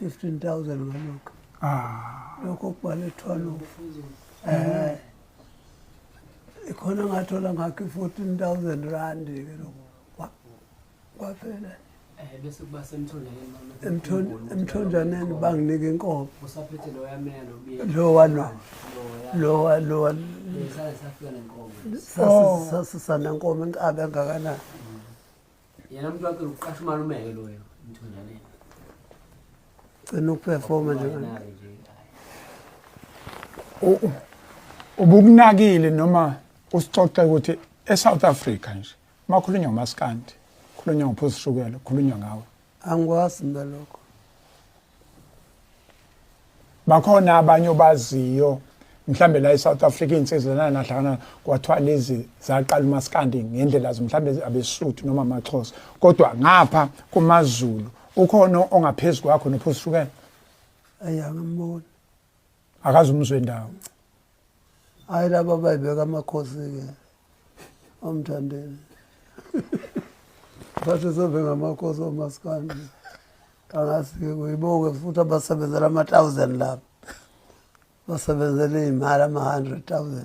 15,000 ngalokho lokho kubhale 12 ikhona ngathola ngakho 14,000 rand ke lokho kwaphela bese kuba semthonjeni emthonjaneni banginika inkomo usaphethe lo yamena nobiya lo safika nenkomo sasisana inkomo enkabe engakanani yena umuntu wacela uqasha umalume ke loyo emthonjaneni cina ukuperforma nje ubukunakile noma usixoxe ukuthi eSouth Africa nje makhulunywa ngomaskandi khulunywa ngophosishukela khulunywa ngawe angikwazi ngalokho bakhona abanye obaziyo mhlambe la eSouth Africa insizana nahlangana kwathiwa lezi zaqala umaskandi ngendlela mhlambe abesuthu noma amaXhosa kodwa ngapha kumaZulu ukhona ongaphezulu kwakho nophosishukela ayangambona akazi umzwe ndawo hayi laba bayibeka amakhosi ke omthandeni bathi sobe ngamakhosi omaskandi angazi kuyiboke futhi abasebenzela ama-1000 lapha basebenzele imali ama-100,000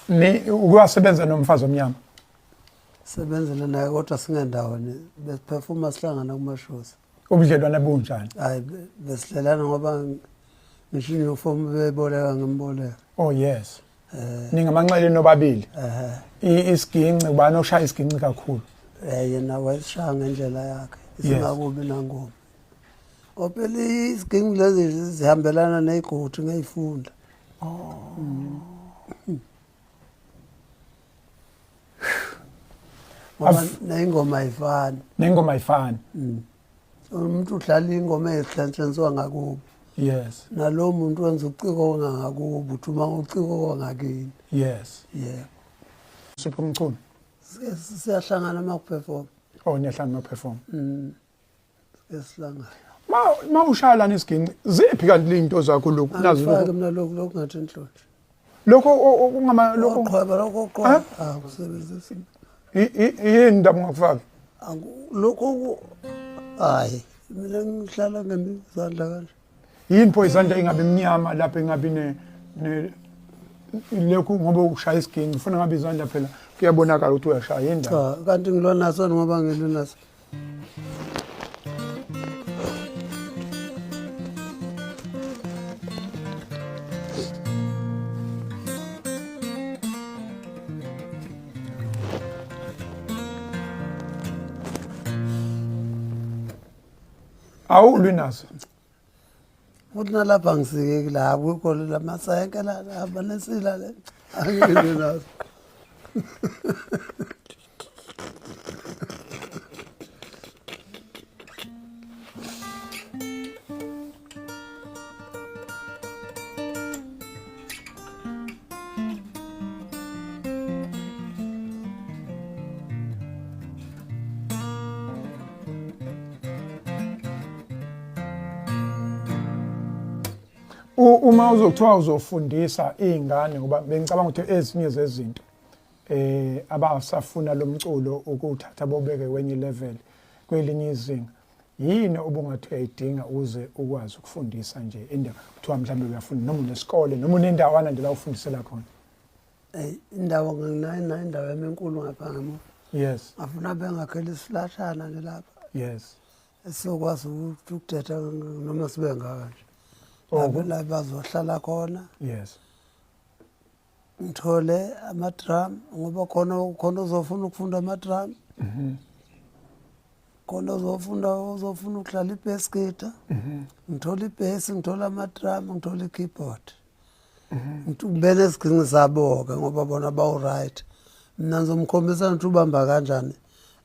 ni ukwasebenza nomfazi omnyama sebenzele naye kodwa singendawoni besiphefuma sihlangana kumashosi ubudlelwane bunjani hayi besihlelana ngoba ngisho uniform beboleka ngimboleka oh yes ningamanxele nobabili isiginci ubani oshaya isiginci kakhulu yena wayeshaya ngendlela yakhe isingakubi nangoma ophela isiginci lezi zihambelana nezigodi ngeyifunda nengoma ayifani nengoma ayifani umuntu udlala ingoma ezihlantshenziwa ngakubo yes nalo muntu wenza uciko ngakubo uthi uma uciko kwangakini yes yeah sipho umculo siyahlangana uma kuperform oh niyahlangana no perform esihlangana ma ushaya lana isiginci ziphi kanti into zakho lokhu nazi lokho mina lokho ngathi inhlonhle lokho ungama lokho qhweba lokho qhweba kusebenzisa yini ndaba ngakufaka lokho hayi mina ngihlala ngemizandla kanje yini pho izandla ingabe emnyama lapha engabe ne lokhu ngoba ukushaya isiginci ufuna ngabe izandla phela kuyabonakala ukuthi uyashaya yini ndaba kanti ngilonaso ngoba ngilonaso awulwi nazo Uthi nalapha ngisikeki la akukho lamasenke la abanesila le. Angilwe nazo. Uma uzokuthiwa uzofundisa izingane ngoba bengicabanga ukuthi ezinye zezinto abasafuna lo mculo ukuthatha bobeke kwenye level kwelinye izinga yini obungathi uyayidinga uze ukwazi ukufundisa nje indawo kuthiwa mhlawumbe uyafunda noma unesikole noma unendawana nje la ufundisela khona Indawo nginayo indawo yami enkulu ngapha ngemuva. yes Afuna bengakhela isihlashana nje lapha. yes Esokwazi ukuthetha noma sibe ngaka nje. Oh. La bazohlala khona. yes Ngithole ama-drum ngoba khona uzofuna ukufunda ama-drum. Khona uzofuna ukudlala i-bass guitar. Ngithola i-bass, ngithola ama-drum, ngithola i-keyboard. Ngibene esiginci sabo-ke ngoba bona bawu-right. Mina ngizomkhombisa ukuthi ubamba kanjani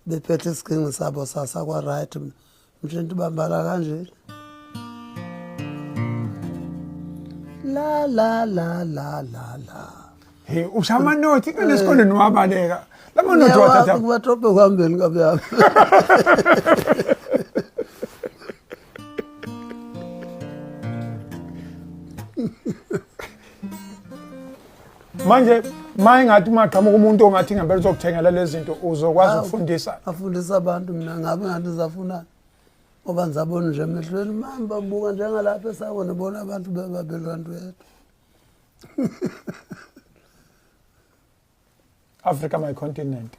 bephethe isiginci sabo sasakwa-right. Mtshela ubamba la kanje. La la la la la la. hey ushama nothi kunesikole niwabaleka lama nothi wathatha kuba tope kuhambeni kabyami. manje mayingathi maqhamuka umuntu ongathi ngempela uzokuthengela lezi zinto uzokwazi ukufundisa Afundisa abantu mina ngabe ngathi zafunani. Ngoba ngizabona nje emehlweni mamba buka njengalapha esabona bona abantu bebabelwantu yethu. Africa my continent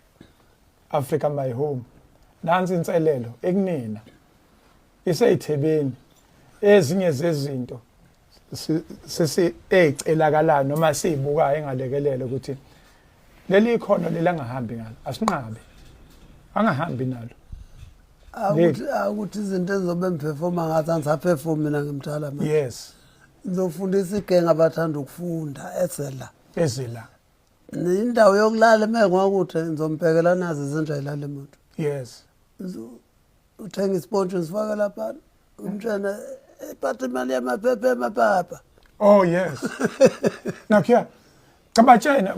Africa my home nansi inselelo ekunina iseyithebeni ezinye zezinto sesicelakala noma sibuka engalekelele ukuthi leli khona lelangahambi ngalo asinqabe angahambi nalo Ukuthi izinto ezizobe ngiperforma ngathi angisaperform mina ngimdala manje. yes Ngizofundisa igenge abathanda ukufunda ezela indawo yokulala mengwakuthi ngizombhekela nazo izinto ayilala emuntu. yes Uthenga isponge sifaka lapha umtshana ephathe imali yamaphepha emapapa. oh yes nakho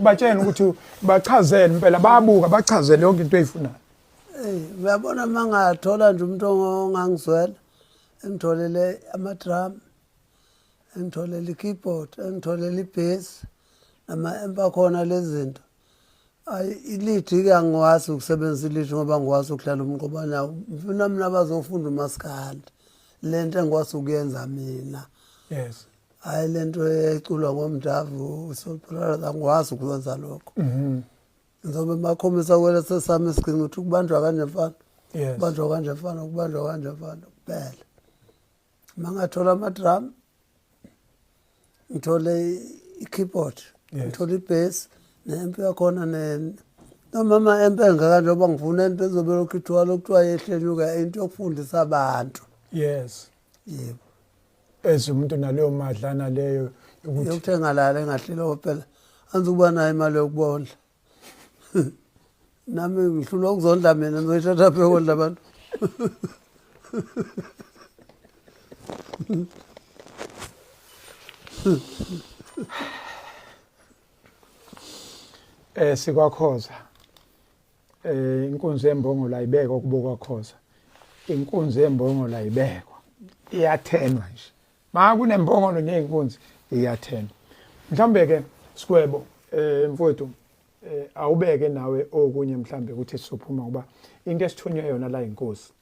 batshena ukuthi bachazele impela bayabuka bachazele yonke into eyifunayo Uyabona mangathola nje umuntu ongangizwela engitholele ama-drum, engitholele i-keyboard, engitholele i-bass nama-amp khona lezi zinto. Ilidi-ke angikwazi ukusebenzisa ilidi ngoba ngikwazi ukudlala umqobana. Ngifuna mina bazofunda umaskandi. Lento engikwazi ukuyenza mina. yes Hayi lento eculwa ngomdavu Soul Brothers angikwazi ukwenza lokho. Ngizobe bakhombisa kwele sesami isiginci ukuthi kubanjwa kanje mfana. yes Kubanjwa kanje mfana, kubanjwa kanje mfana kuphela. Mangathola ama-drum, ngithole i-keyboard, ngithole i-bass, ne-amp yakhona noma ama-amp engaka njengoba ngifuna into ezobe lokhu ithiwa lokuthiwa yehlenyuka into yokufundisa abantu. yes Yebo. ezumuntu naleyo madlana leyo ukuthi Yokuthenga lala engahlelo phela. Anzukuba nayo imali yokubondla. Nami ngihlulwa ukuzondla mina ngizoyithatha phe ukondla abantu. sikwakhoza inkunzi yembongo la ibekwa ukubukwa khoza inkunzi yembongo la ibekwa iyathenwa nje makune neyinkunzi iyathenwa mhlambe ke Sikwebo mfowethu awubeke nawe okunye mhlambe ukuthi sizophuma ngoba into esithunywe yona la inkosi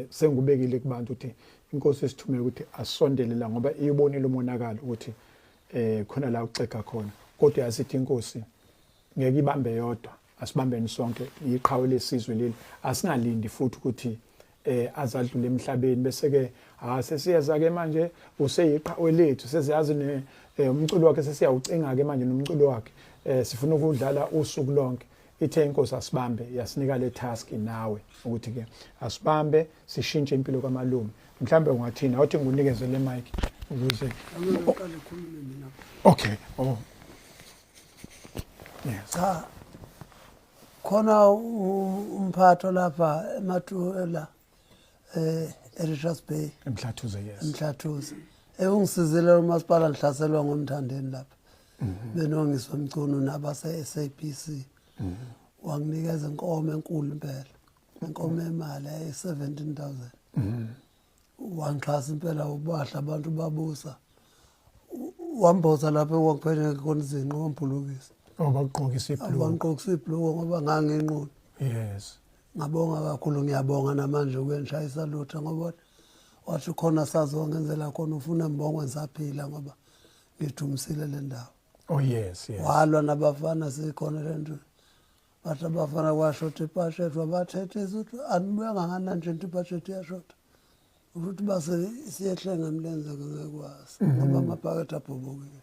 sengubekile kubantu ukuthi inkosi esithumele ukuthi asondele la ngoba iyibonile umonakalo ukuthi khona la uxega khona kodwa yasithi inkosi ngeke ibambe yodwa asibambeni sonke iqhawe lesizwe leli asingalindi futhi ukuthi azadlule emhlabeni bese ke sesiyeza ke manje useyiqhawe lethu sesiyazi umculo wakhe sesiyawucinga ke manje nomculo wakhe sifuna ukudlala usuku lonke ithe inkosi asibambe yasinika le task nawe ukuthi ke asibambe sishintshe impilo kaMalume mhlambe ungathina awuthi ngunikeze le mic ukuze okay oh yes cha khona umphatho lapha eMatuela eRichards Bay emhlathuze yes eMhlathuze ungisizile umasipala ngihlaselwa ngomthandeni lapha benongiswa umcuno nabase SAPC wanginikeza inkomo enkulu impela inkomo emali 17,000 wangixhasa impela ubahla abantu babusa wamboza lapha wangiphethe khona izinqo wambhulukisa obaqokisa iblue wangqokisa iblue ngoba nganginquni yes ngabonga kakhulu ngiyabonga namanje ukwenishayisa lutho ngoba wathi khona sazongenzela khona ufuna imbongo ngisaphila ngoba ngidumisile le ndawo oh yes walwa nabafana sikhona lento bathi abafana kwashota ibudget wabathethe ukuthi anibuyanga ngana nje into ibudget yashota ukuthi base siyehlenga emlenze ngekwazi ngoba amabhakede abhobokile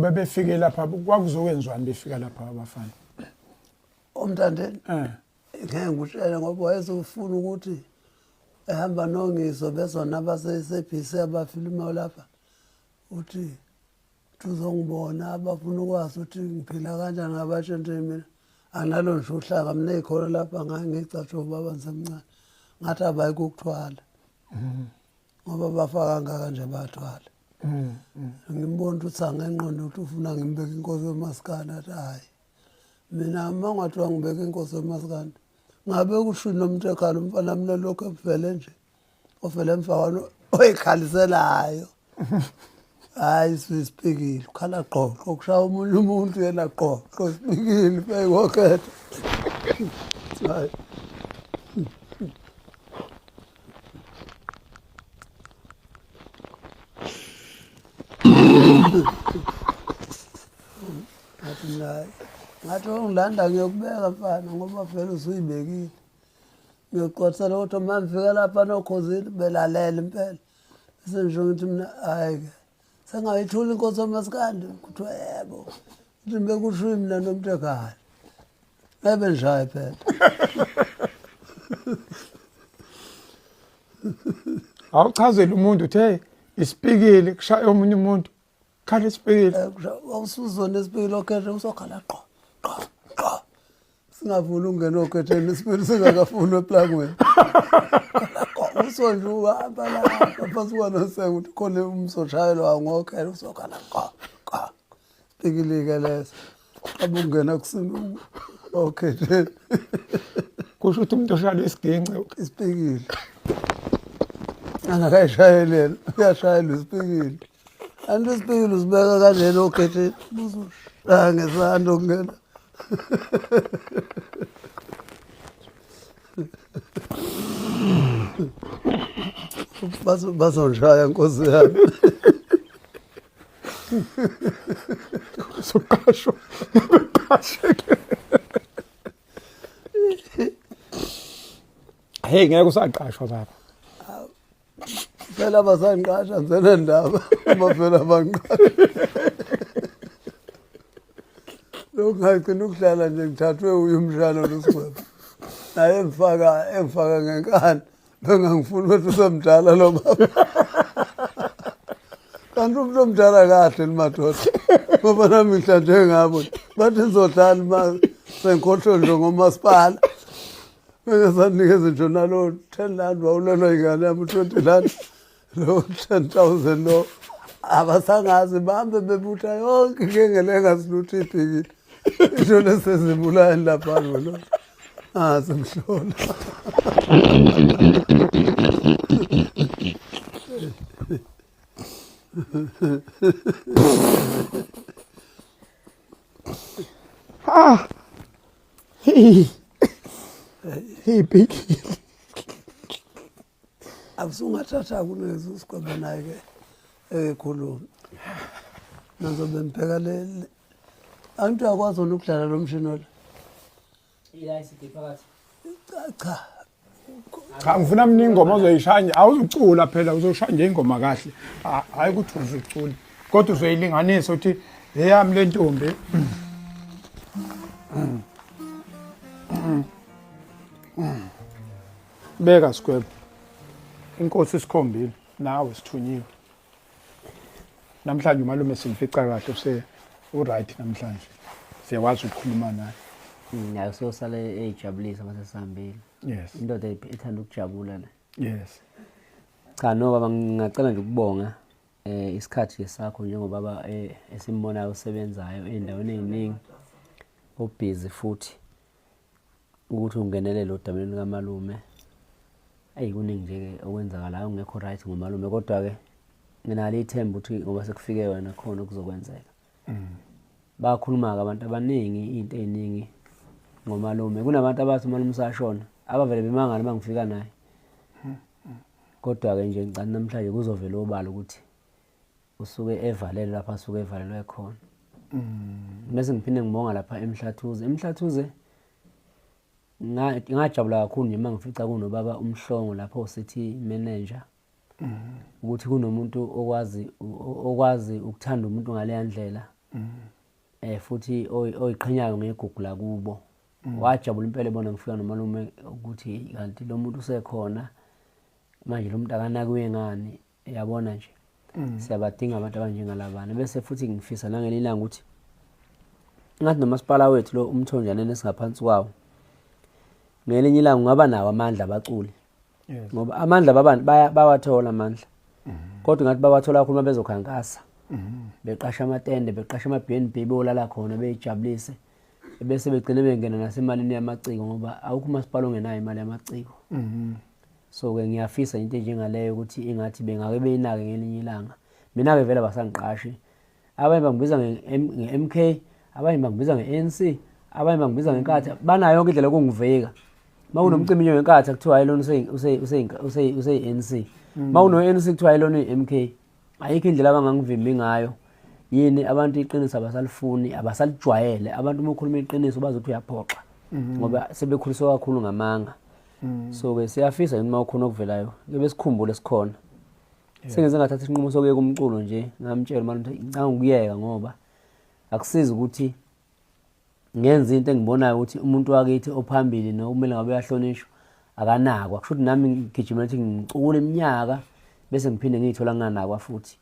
bebefike lapha kwakuzokwenziwani befika lapha abafana umntandeni ngeke ngutshele ngoba wayezofuna ukuthi ehamba nongiso bezona abase-SABC abafilima lapha uthi tuzongibona abafuna ukwazi ukuthi ngiphila kanjani ngabashente mina analo nje uhlanga mina ekhona lapha ngicatshe ubaba ngisemncane ngathi abayike ukuthwala ngoba bafaka ngaka nje bathwala ngimbona ukuthi angenqondo ukuthi ufuna ngimbeke inkosi yomaskandi athi hayi mina mangathiwa ngibeke inkosi yomaskandi ngabe kushini nomthekalo umfana mina lokho evele nje ovele emfakwana oyikhaliselayo hayi sisipikile ukhala qoqo ukushaya omunye umuntu yena qoqo sipikile beyokhetha hayi ngathi ungilanda ngiyokubeka mfana ngoba vele usuyibekile ngiyoqothela ukuthi uma ngifika lapha nokhosini belalela impela bese nje ngithi mina hayi ke sengayithula inkosi yomaskandi kuthiwa yebo ukuthi bekushiya mina nomthekala ebe njaye phela awuchazela umuntu uthi hey isipikile kushaya omunye umuntu khala isipikile awusuzona isipikile okhethe usokhala qo singavula ungena okhetheni isipikile singakafuni eplangweni usonje uhamba lapha phansi kwanosenga ukuthi khona umsoshayelo wangokhela usokhala qo isipikile-ke leso abungena kusini okhetheni kusho ukuthi umuntu oshayela isigince isipikile angakayishayelela uyashayela isipikile anti isipikile usibeka kanjena okhetheni buzoshaya ngesando okungena bazonjaya nkosi yami soqashwa beqasheke hey ngeke usaqashwa baba phela basangiqasha ngizele ndaba uma phela bangiqasha lokhu ngagcina ukuhlala nje ngithathwe uyumshana losigwebo naye engifaka ngenkani bengangifuni ukuthi usemdala lo baba kanti umuntu omdala kahle limadoda ngoba nami ngihlanjwe ngabo bathi ngizohlala ma sengikhohlwe nje ngomasipala bengasanikeza nje nalo 10 rand wawulelwa ingane yami 20 rand lo 10,000 lo abasangazi bahambe bebutha yonke ngengele ngasilutho ibhikile into lesezibulani lapha lo simhlola hey big abusungathatha kunezo usigwebo naye ke ekhuluma nazobe mbheka le antu akwazi ukudlala lo mshini lo ila isithi phakathi cha ngifuna mina ingoma ozoyishaya awuzucula phela uzoshaya nje ingoma kahle hayi ukuthi uzucula kodwa uzoyilinganisa uthi eyami le ntombi Beka Sigwebo. Inkosi isikhombile nawe sithunyiwe. Namhlanje umalume simfica kahle right namhlanje. Siyakwazi ukukhuluma naye. Nayo sosale ejabulisa mase sihambile. Yes. Indoda ethanda ukujabula la. Yes. Cha no baba ngingacela nje ukubonga isikhathi sakho njengoba baba esimbonayo usebenzayo endaweni eziningi obusy futhi ukuthi ungenelele odabeni kamalume. Kuningi nje okwenzakala ungekho right ngomalume kodwa ke nginalo ithemba ukuthi ngoba sekufike wena khona okuzokwenzeka. Bakhuluma abantu abaningi into eziningi ngomalume. Kunabantu abathi umalume usashona abavele bemangala mangifika naye. Kodwa ke nje ngicela namhlanje kuzovela obala ukuthi usuke evalele lapha asuke evalelwe khona. Bese ngiphinde ngibonga lapha eMhlathuze. eMhlathuze ngajabula kakhulu nje mangifica kunobaba umhlongo lapho usithi manager. Ukuthi kunomuntu okwazi ukuthanda umuntu ngale ndlela. Futhi oyiqhenyayo ngegugu la kubo. Wajabula impela ebona ngifika nomalume ukuthi kanti lo muntu usekhona manje lo muntu akanakuye ngani yabona nje. Siyabadinga abantu abanjengalabana bese futhi ngifisa nangelilanga ukuthi ngathi nomasipala wethu lo umthonjana nesingaphansi kwawo ngelinye ilanga ungaba nawo amandla abaculi. Ngoba amandla bawathola amandla. Kodwa ngathi bawathola kakhulu mabezokhankasa. Beqasha amatende, beqasha ama-BnB bolala khona bejabulise. Bese begcine bengena nasemalini yamaciko ngoba awukho umasipala ongenayo imali yamaciko. So ke ngiyafisa into njengaleyo ukuthi ingathi bengake beyinake ngelinye ilanga. Mina ke vele basangiqashi. Abanye bangibiza nge-MK, abanye bangibiza nge-ANC, abanye bangibiza ngenkatha. Banayo yonke indlela okungiveka. Mawunomcimbi nje ngenkatha kuthiwa hayilona use-ANC. Mawuno-ANC kuthiwa hayilona uyi-MK. Ayikho indlela abangangivimbi ngayo. Yini abantu iqiniso abasalifuni, abasalijwayele. Abantu uma ukhuluma iqiniso bazi ukuthi uyaphoxa. Ngoba sebekhuliswa kakhulu ngamanga. So ke siyafisa uma ukhona okuvelayo kube sikhumbule sikhona. Sengenze ngathatha isinqumo sokuyeka umculo nje ngamtshela manje ukuthi ngicanga ukuyeka ngoba akusizi ukuthi ngenza into engibonayo ukuthi umuntu wakithi ophambili nokumele ngabe uyahlonishwa akanakwa. Kusho ukuthi nami ngigijimela ukuthi ngicule iminyaka bese ngiphinde ngiyithola nginganakwa futhi.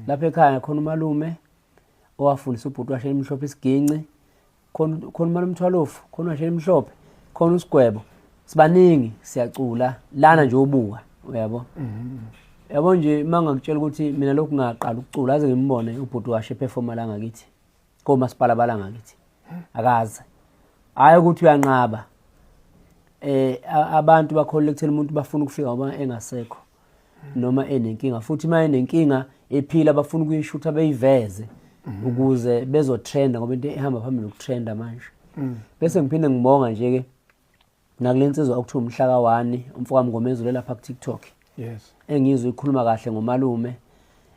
Lapha ekhaya khona umalume owafundisa ubhuti washe elimhlophe isiginci, khona umalume Mthwalofu, khona washe elimhlophe, khona uSigwebo. Sibaningi siyacula lana nje ubuka uyabo. Yabo nje mangakutshela ukuthi mina lokhu ngaqala ukucula aze ngimbone ubhuti washe performa la ngakithi komasipala bala ngakithi akaze hayi ukuthi uyanqaba. Abantu bakholelwa ekutheni umuntu bafuna ukufika ngoba engasekho noma enenkinga futhi uma enenkinga ephila bafuna ukuyishutha beyiveze ukuze bezotrenda ngoba into ehamba phambili ukutrenda manje. Bese ngiphinde ngibonga nje ke nakulensizwa okuthiwa umhlaka 1 umfoka Mngomezulu lapha ku TikTok. Yes. Engizwe ikhuluma kahle ngomalume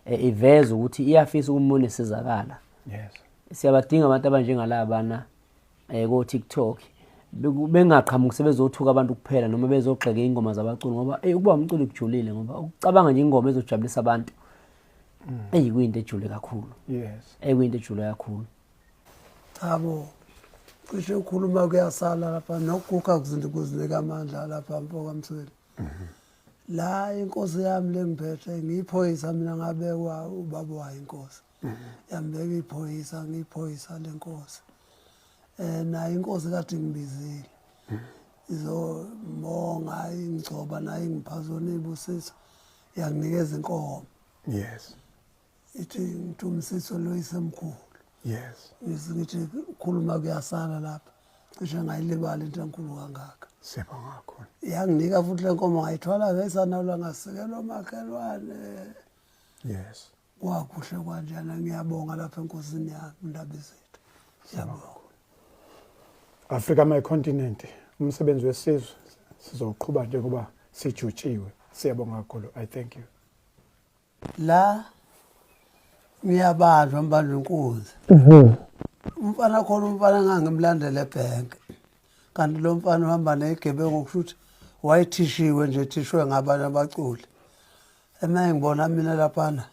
iveza ukuthi iyafisa ukumbona esizakala. Yes. Siyabadinga abantu abanjengalabana ko TikTok. Bengaqhamuki sebezothuka abantu kuphela noma bezogxeka ingoma zabaculi ngoba ukuba umculi kujulile ngoba ukucabanga nje ingoma ezojabulisa abantu kuyinto ejule kakhulu. Yes. Kuyinto ejule kakhulu. Chabo cishe ukhuluma kuyasala lapha nokuguga kuzinika amandla lapha mfoka Mthweni. La inkosi yami lengiphethe ngiyiphoyisa mina ngabekwa ubaba wayo inkosi. Yambeka iphoyisa ngiyiphoyisa lenkosi. Nayo inkosi kade ngibizile. Izomonga ingcoba nayo ingiphazona ibusisa yanginikeza inkomo. Yes. Ithi ngithumisiso lo isemkhulu. Yes. Ngithi ukhuluma kuyasala lapha. Cishe ngayilibala into enkulu kangaka. Siyabonga kakhulu. Yanginika futhi lenkomo ngayithwala ngesanalo ngasekelwa makhelwane. Yes. Kwakuhle kanjani ngiyabonga lapha enkosini yami indaba zethu. Siyabonga. Africa my continent umsebenzi wesizwe sizoqhubeka njengoba sijutshiwe. Siyabonga kakhulu. I thank you. La ngiyabanjwa mbanje inkunzi. Umfana khona umfana ngangimlandela eBank. Kanti lo mfana uhamba negebengu ngokushuthi wayithishiwe nje thishwe ngabanye abaculi. Ema ngibona mina laphana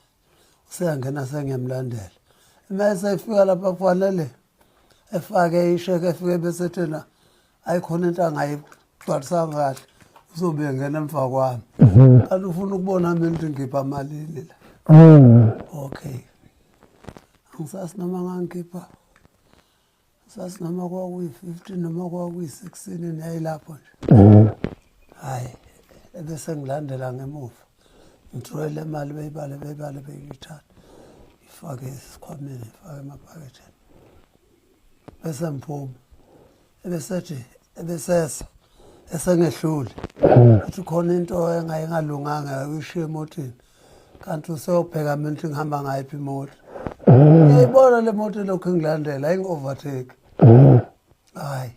useyangena sengiyamlandela. Ema esefika lapha kufanele efake isheke efike bese thena ayikhona into angayigcwalisanga kahle uzobe ngena emva kwami kanti ufuna ukubona mina ukuthi ngipha malini la okay angisazi noma ngangikhipha sazi noma kwakuyi-15 noma kwakuyi-16 nayilapho nje hayi ebese ngilandela ngemuva ngithole le mali beyibale beyithatha ifake esikhwameni ifake emaphaketheni bese ngiphuma ebesesa esengehlule uthi khona into engalunganga uyishiye emotini kanti useyobheka mina ukuthi ngihamba ngayiphi imoto ngiyibona le moto lokhu ngilandela ayingi-overtake hayi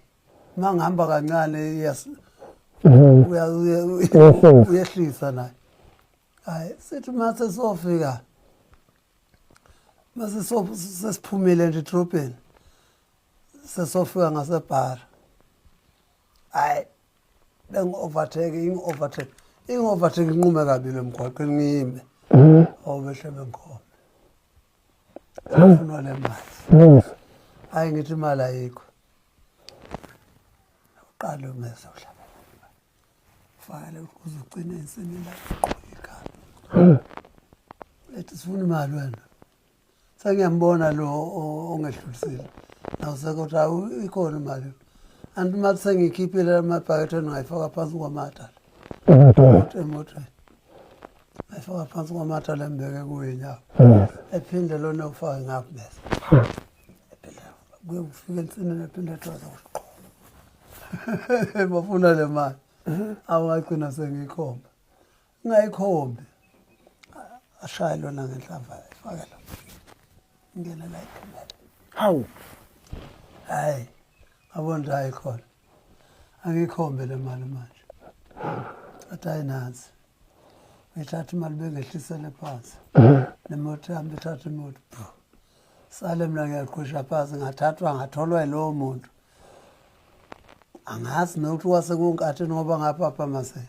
uma ngihamba kancane uyehlisa naye hayi sithi mase sofika mase sesiphumile nje edrobheni sesofika ngasebhara hayi ingi-overtake inqume kabili emgwaqeni ngiyime awubehle bengikhona ufuna le mali hayi ngithi imali ayikho uqala umese uhlaba fayele ukuze ugcine insini la ikhaya lethi sifuna imali wena sengiyambona lo ongehlulisile nawuseke uthi ikhona imali anti imali sengiyikhiphile amabhaketheni ngayifaka phansi kwamatala emotweni ngayifaka phansi kwamatala embeke kuyinyawo ephinde lona ufake ngapho bese kuye kufika ensinini ephinde ethoza bafuna le mali awungagcina sengiyikhomba ungayikhombi ashaye lona ngenhlamba ifake la ngena la ikhomela hawu hayi abona ayikhona angikhombe le mali manje athi ayinansi ngithatha imali bengehlisele phansi nemoto yami ithatha imoto sale mina ngiyaqhusha phansi ngathathwa ngatholwa yilowo muntu angazi nokuthi wase kunkathi ngoba ngaphapha mase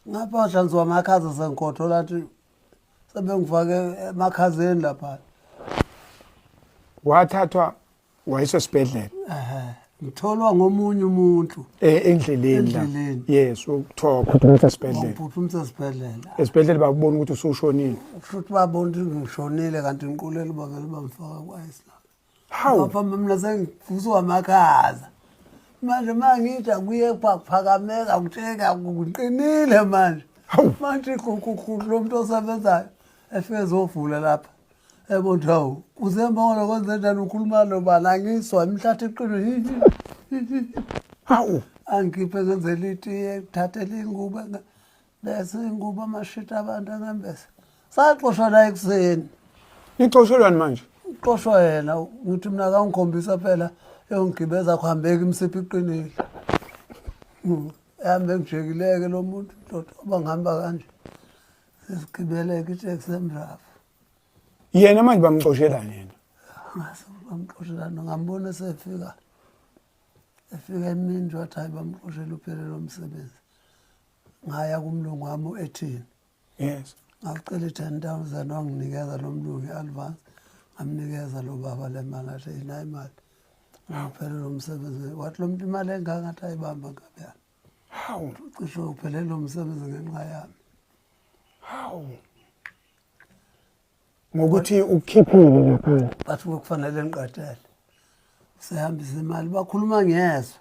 ngapha hlanzwa amakhaza senkodo lathi sebengifake emakhazeni lapha wathathwa wayesesibhedlela ngitholwa ngomunye umuntu endleleni yes ukuthoka esibhedlela uphuthumisa esibhedlela esibhedlela babona ukuthi usushonile futhi babona ukuthi ngishonile kanti ngiqulele bavele bamfaka kwayisla hawu apha mina sengivuswa amakhaza manje mangithi akuye kuphakameka ukutsheka kuqinile manje manje lo muntu osebenzayo efike ezovula lapha ebona hawu uzembona kwenze njani ukhuluma nobani angiswa imhlathi iqinile hawu angikhiphe ngenzela itiye thathela ingubo bese ingubo amashita abantu angembese saxoshwa la ekuseni ixoshelwani manje uxoshwa yena ngithi mina akangikhombisa phela eyongigibeza kuhambeka imsiphi iqinile ehambe ngijekileke lo muntu ndoda obangihamba kanje sesigibeleke iteksi emrafu yena manje bamxoshelani yena ngase bamxoshelana ngambona efika emini wathi hayi bamxoshela uphelele umsebenzi ngaya kumlungu wami u-18 yes ngacela i-10,000 wanginikeza lo mlungu i-advance ngamnikeza lo baba le mali athi inayo imali ngaphelele umsebenzi wathi lo muntu imali engaka ngathi ayibamba ngabe hawu cishe uphelele umsebenzi ngenxa yami hawu ngokuthi ukukhiphile lapha bathi kufanele ngiqathele sehambisa imali bakhuluma ngezwe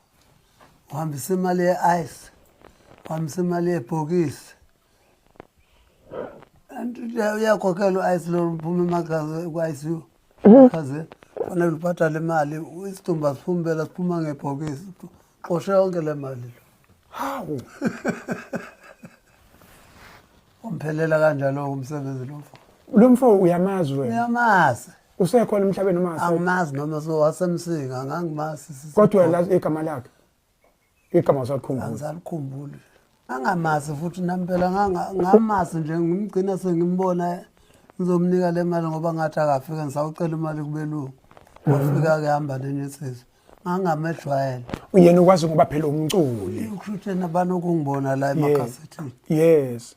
uhambisa imali ye-ice uhambisa imali yebhokisi anti uyakhokhela u-ice lo uphuma emakhaze ku-ICU ekhazeni fanele ubhatale imali isidumba siphumbela siphuma ngebhokisi xoshe yonke le mali lo hawu umphelela kanjalo umsebenzi lo mfo uyamazi wena uyamazi usekhona emhlabeni noma angimazi noma so wasemsinga angangimazi kodwa lazi igama lakhe igama sakukhumbula angisalikhumbuli angamazi futhi nampela ngamazi nje ngimgcina sengimbona ngizomnika le mali ngoba ngathi akafika ngisawucela imali kubelungu wafika kehamba nenye insizwa ngangamejwayele uyena ukwazi ngoba phela umculi ukushuthi nabani okungibona la emakhasetini yes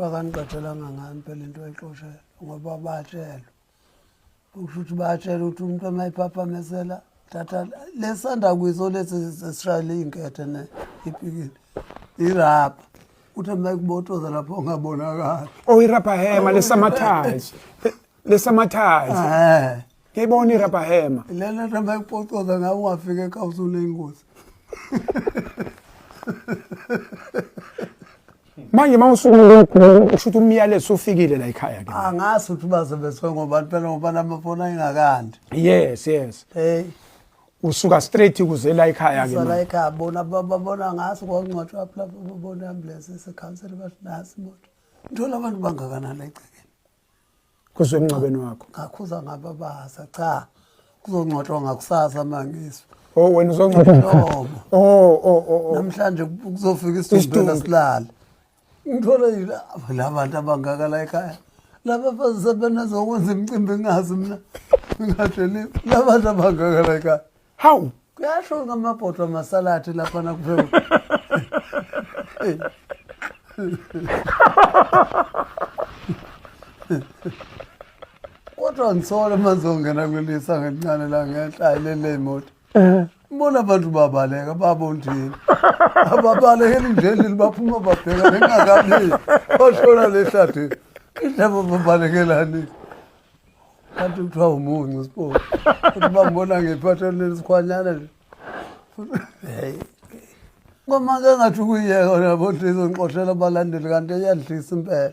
akangiqathelanga ngani phela into ayixoshela ngoba batshelwa ukuthi batshela ukuthi umuntu emayiphaphamesela thatha lesanda kuyiso lesi sesishayela inkethe ne ipikile irapha uthi mayikubotoza lapho ungabonakala irabahema lesamathazi ngiyibona irabahema lena nto mayikubotoza ngabe ungafika ekhawusa unengozi manje mawusuku ushuthi umyalezo ufikile la ekhaya ke angasi ukuthi basebenzwe ngobantu phela ngoba namafoni ayingakandi yes hey usuka straight ukuze la ekhaya ke la ekhaya bona babona ngasi kwangcwatshwa lapha babona ambulance esekhansela bathi nasi imoto nthola abantu bangakanani la egcekeni kuzwe emncabeni wakho ngakhuza ngababasa cha kuzongcwatshwa ngakusasa mangiswa wena uzongcwatshwa namhlanje kuzofika isidumbu silala ngithola labantu abangaka la ekhaya laba basebenza ukwenza imicimbi engazi mina ngingatsheli labantu abangaka la ekhaya hawu kuyasho ngamabhodwa amasalati lapha nakuphela kodwa ngisola manje ongena kulisa ngencane la ngenhla lele imoto mbona abantu babaleka babondini ababalekeli ngendlela baphuma babheka bengakabi bashona lehlathi indaba babalekelani kanti kuthiwa umuncu sport ukuthi bambona ngephatheni lesikhwanyana nje ngomake ngathi ukuyeka nabondini ngixoshela abalandeli kanti iyadlisa impela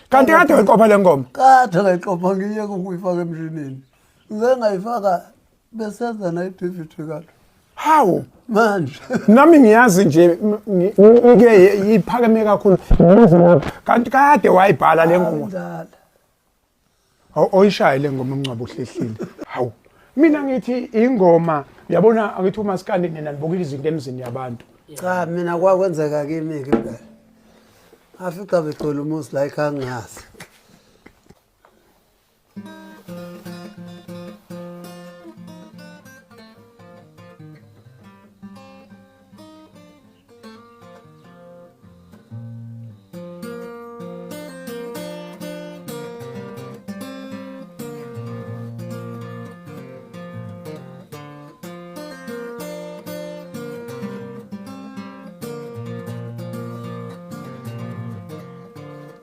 kanti kade uyiqopha le ngoma kade ngayiqopha ngiyeke ukuyifaka emshinini ngize ngayifaka besenza nayo i-DVD kanti hawu manje nami ngiyazi nje ngike yiphakeme kakhulu kanti kade wayibhala le ngoma oyishaya le ngoma umncwabo ohlehlile hawu mina ngithi ingoma yabona akithi uMaskandi nina nibukile izinto emzini yabantu cha mina kwakwenzeka kimi ke phela afika becela umusi la ekhaya ngiyazi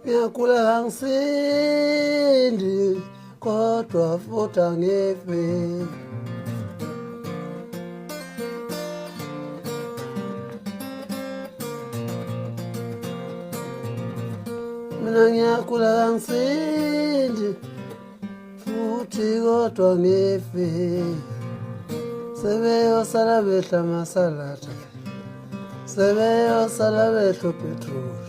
ngiyakula ngisindi kodwa futhi angifi mina ngiyakula ngisindi futhi kodwa ngifi sebeyosala behla masalata sebeyosala behla petrol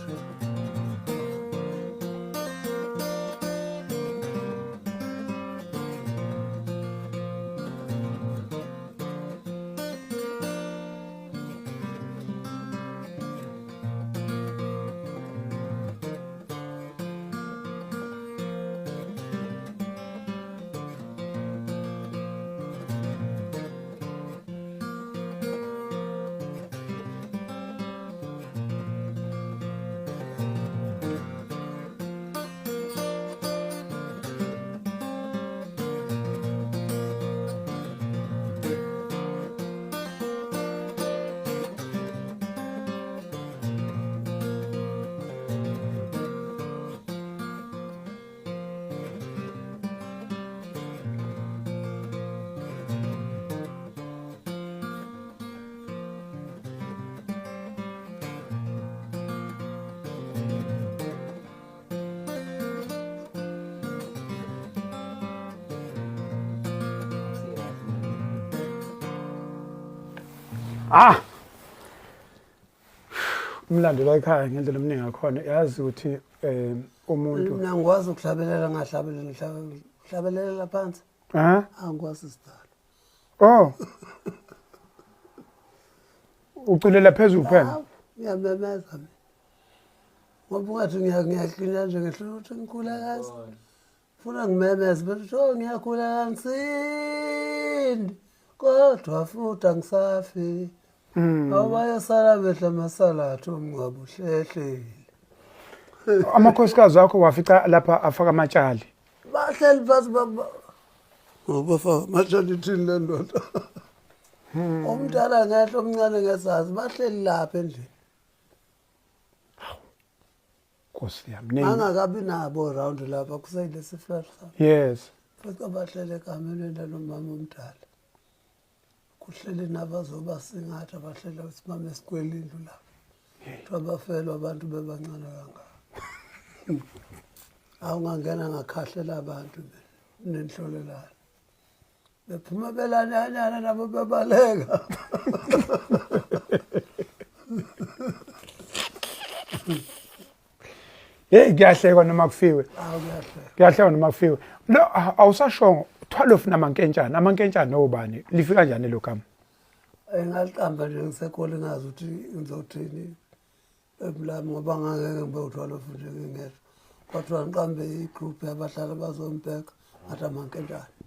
umlando la ekhaya ngendlela eminingi ngakhona yazi ukuthi umuntu mina ngikwazi ukuhlabelela ngahlabelela phansi angikwazi isidalo uculela phezulu phela ngiyamemeza mina ngoba ungathi ngiyaklina nje ngehlelo ukuthi ngikhulakazi funa ngimemeze bethi ngiyakhula ngisindi kodwa futhi angisafi awayosala behla masalatha umngcwabo hlehlele amakhosikazi wakho wafica lapha afaka amatshali bahleli phansi Ngoba maternity le ndoda. Umntana ngehlo omncane ngesazi bahleli lapha endlini. Nkosi yami. Angakabi nabo round lapha kusayilesi flat sami. Yes. Futhi abahlele kamelweni nomama omdala. Kuhleli nabazoba singatha abahlela usimama esikwelindlu lapha. Abafelwa abantu bebancane kangaka. Awungangena ngakhahlela abantu nenhlolelana. Bephuma belanyana nabo bebaleka. Hey kuyahlekwa noma kufiwe. Awuyahleka. Kuyahlekwa noma kufiwe. Lo awusashongo 12 namankentshana. Amankentshana obani? Lifika kanjani lo gama? Ngaliqamba nje ngisekhole ngazi ukuthi ngizothini. Eblami ngoba ngangeke ngibe u12 nje ngingedwa. Kwathiwa ngiqambe igroup yabahlali bazombheka ngathi amankentshana.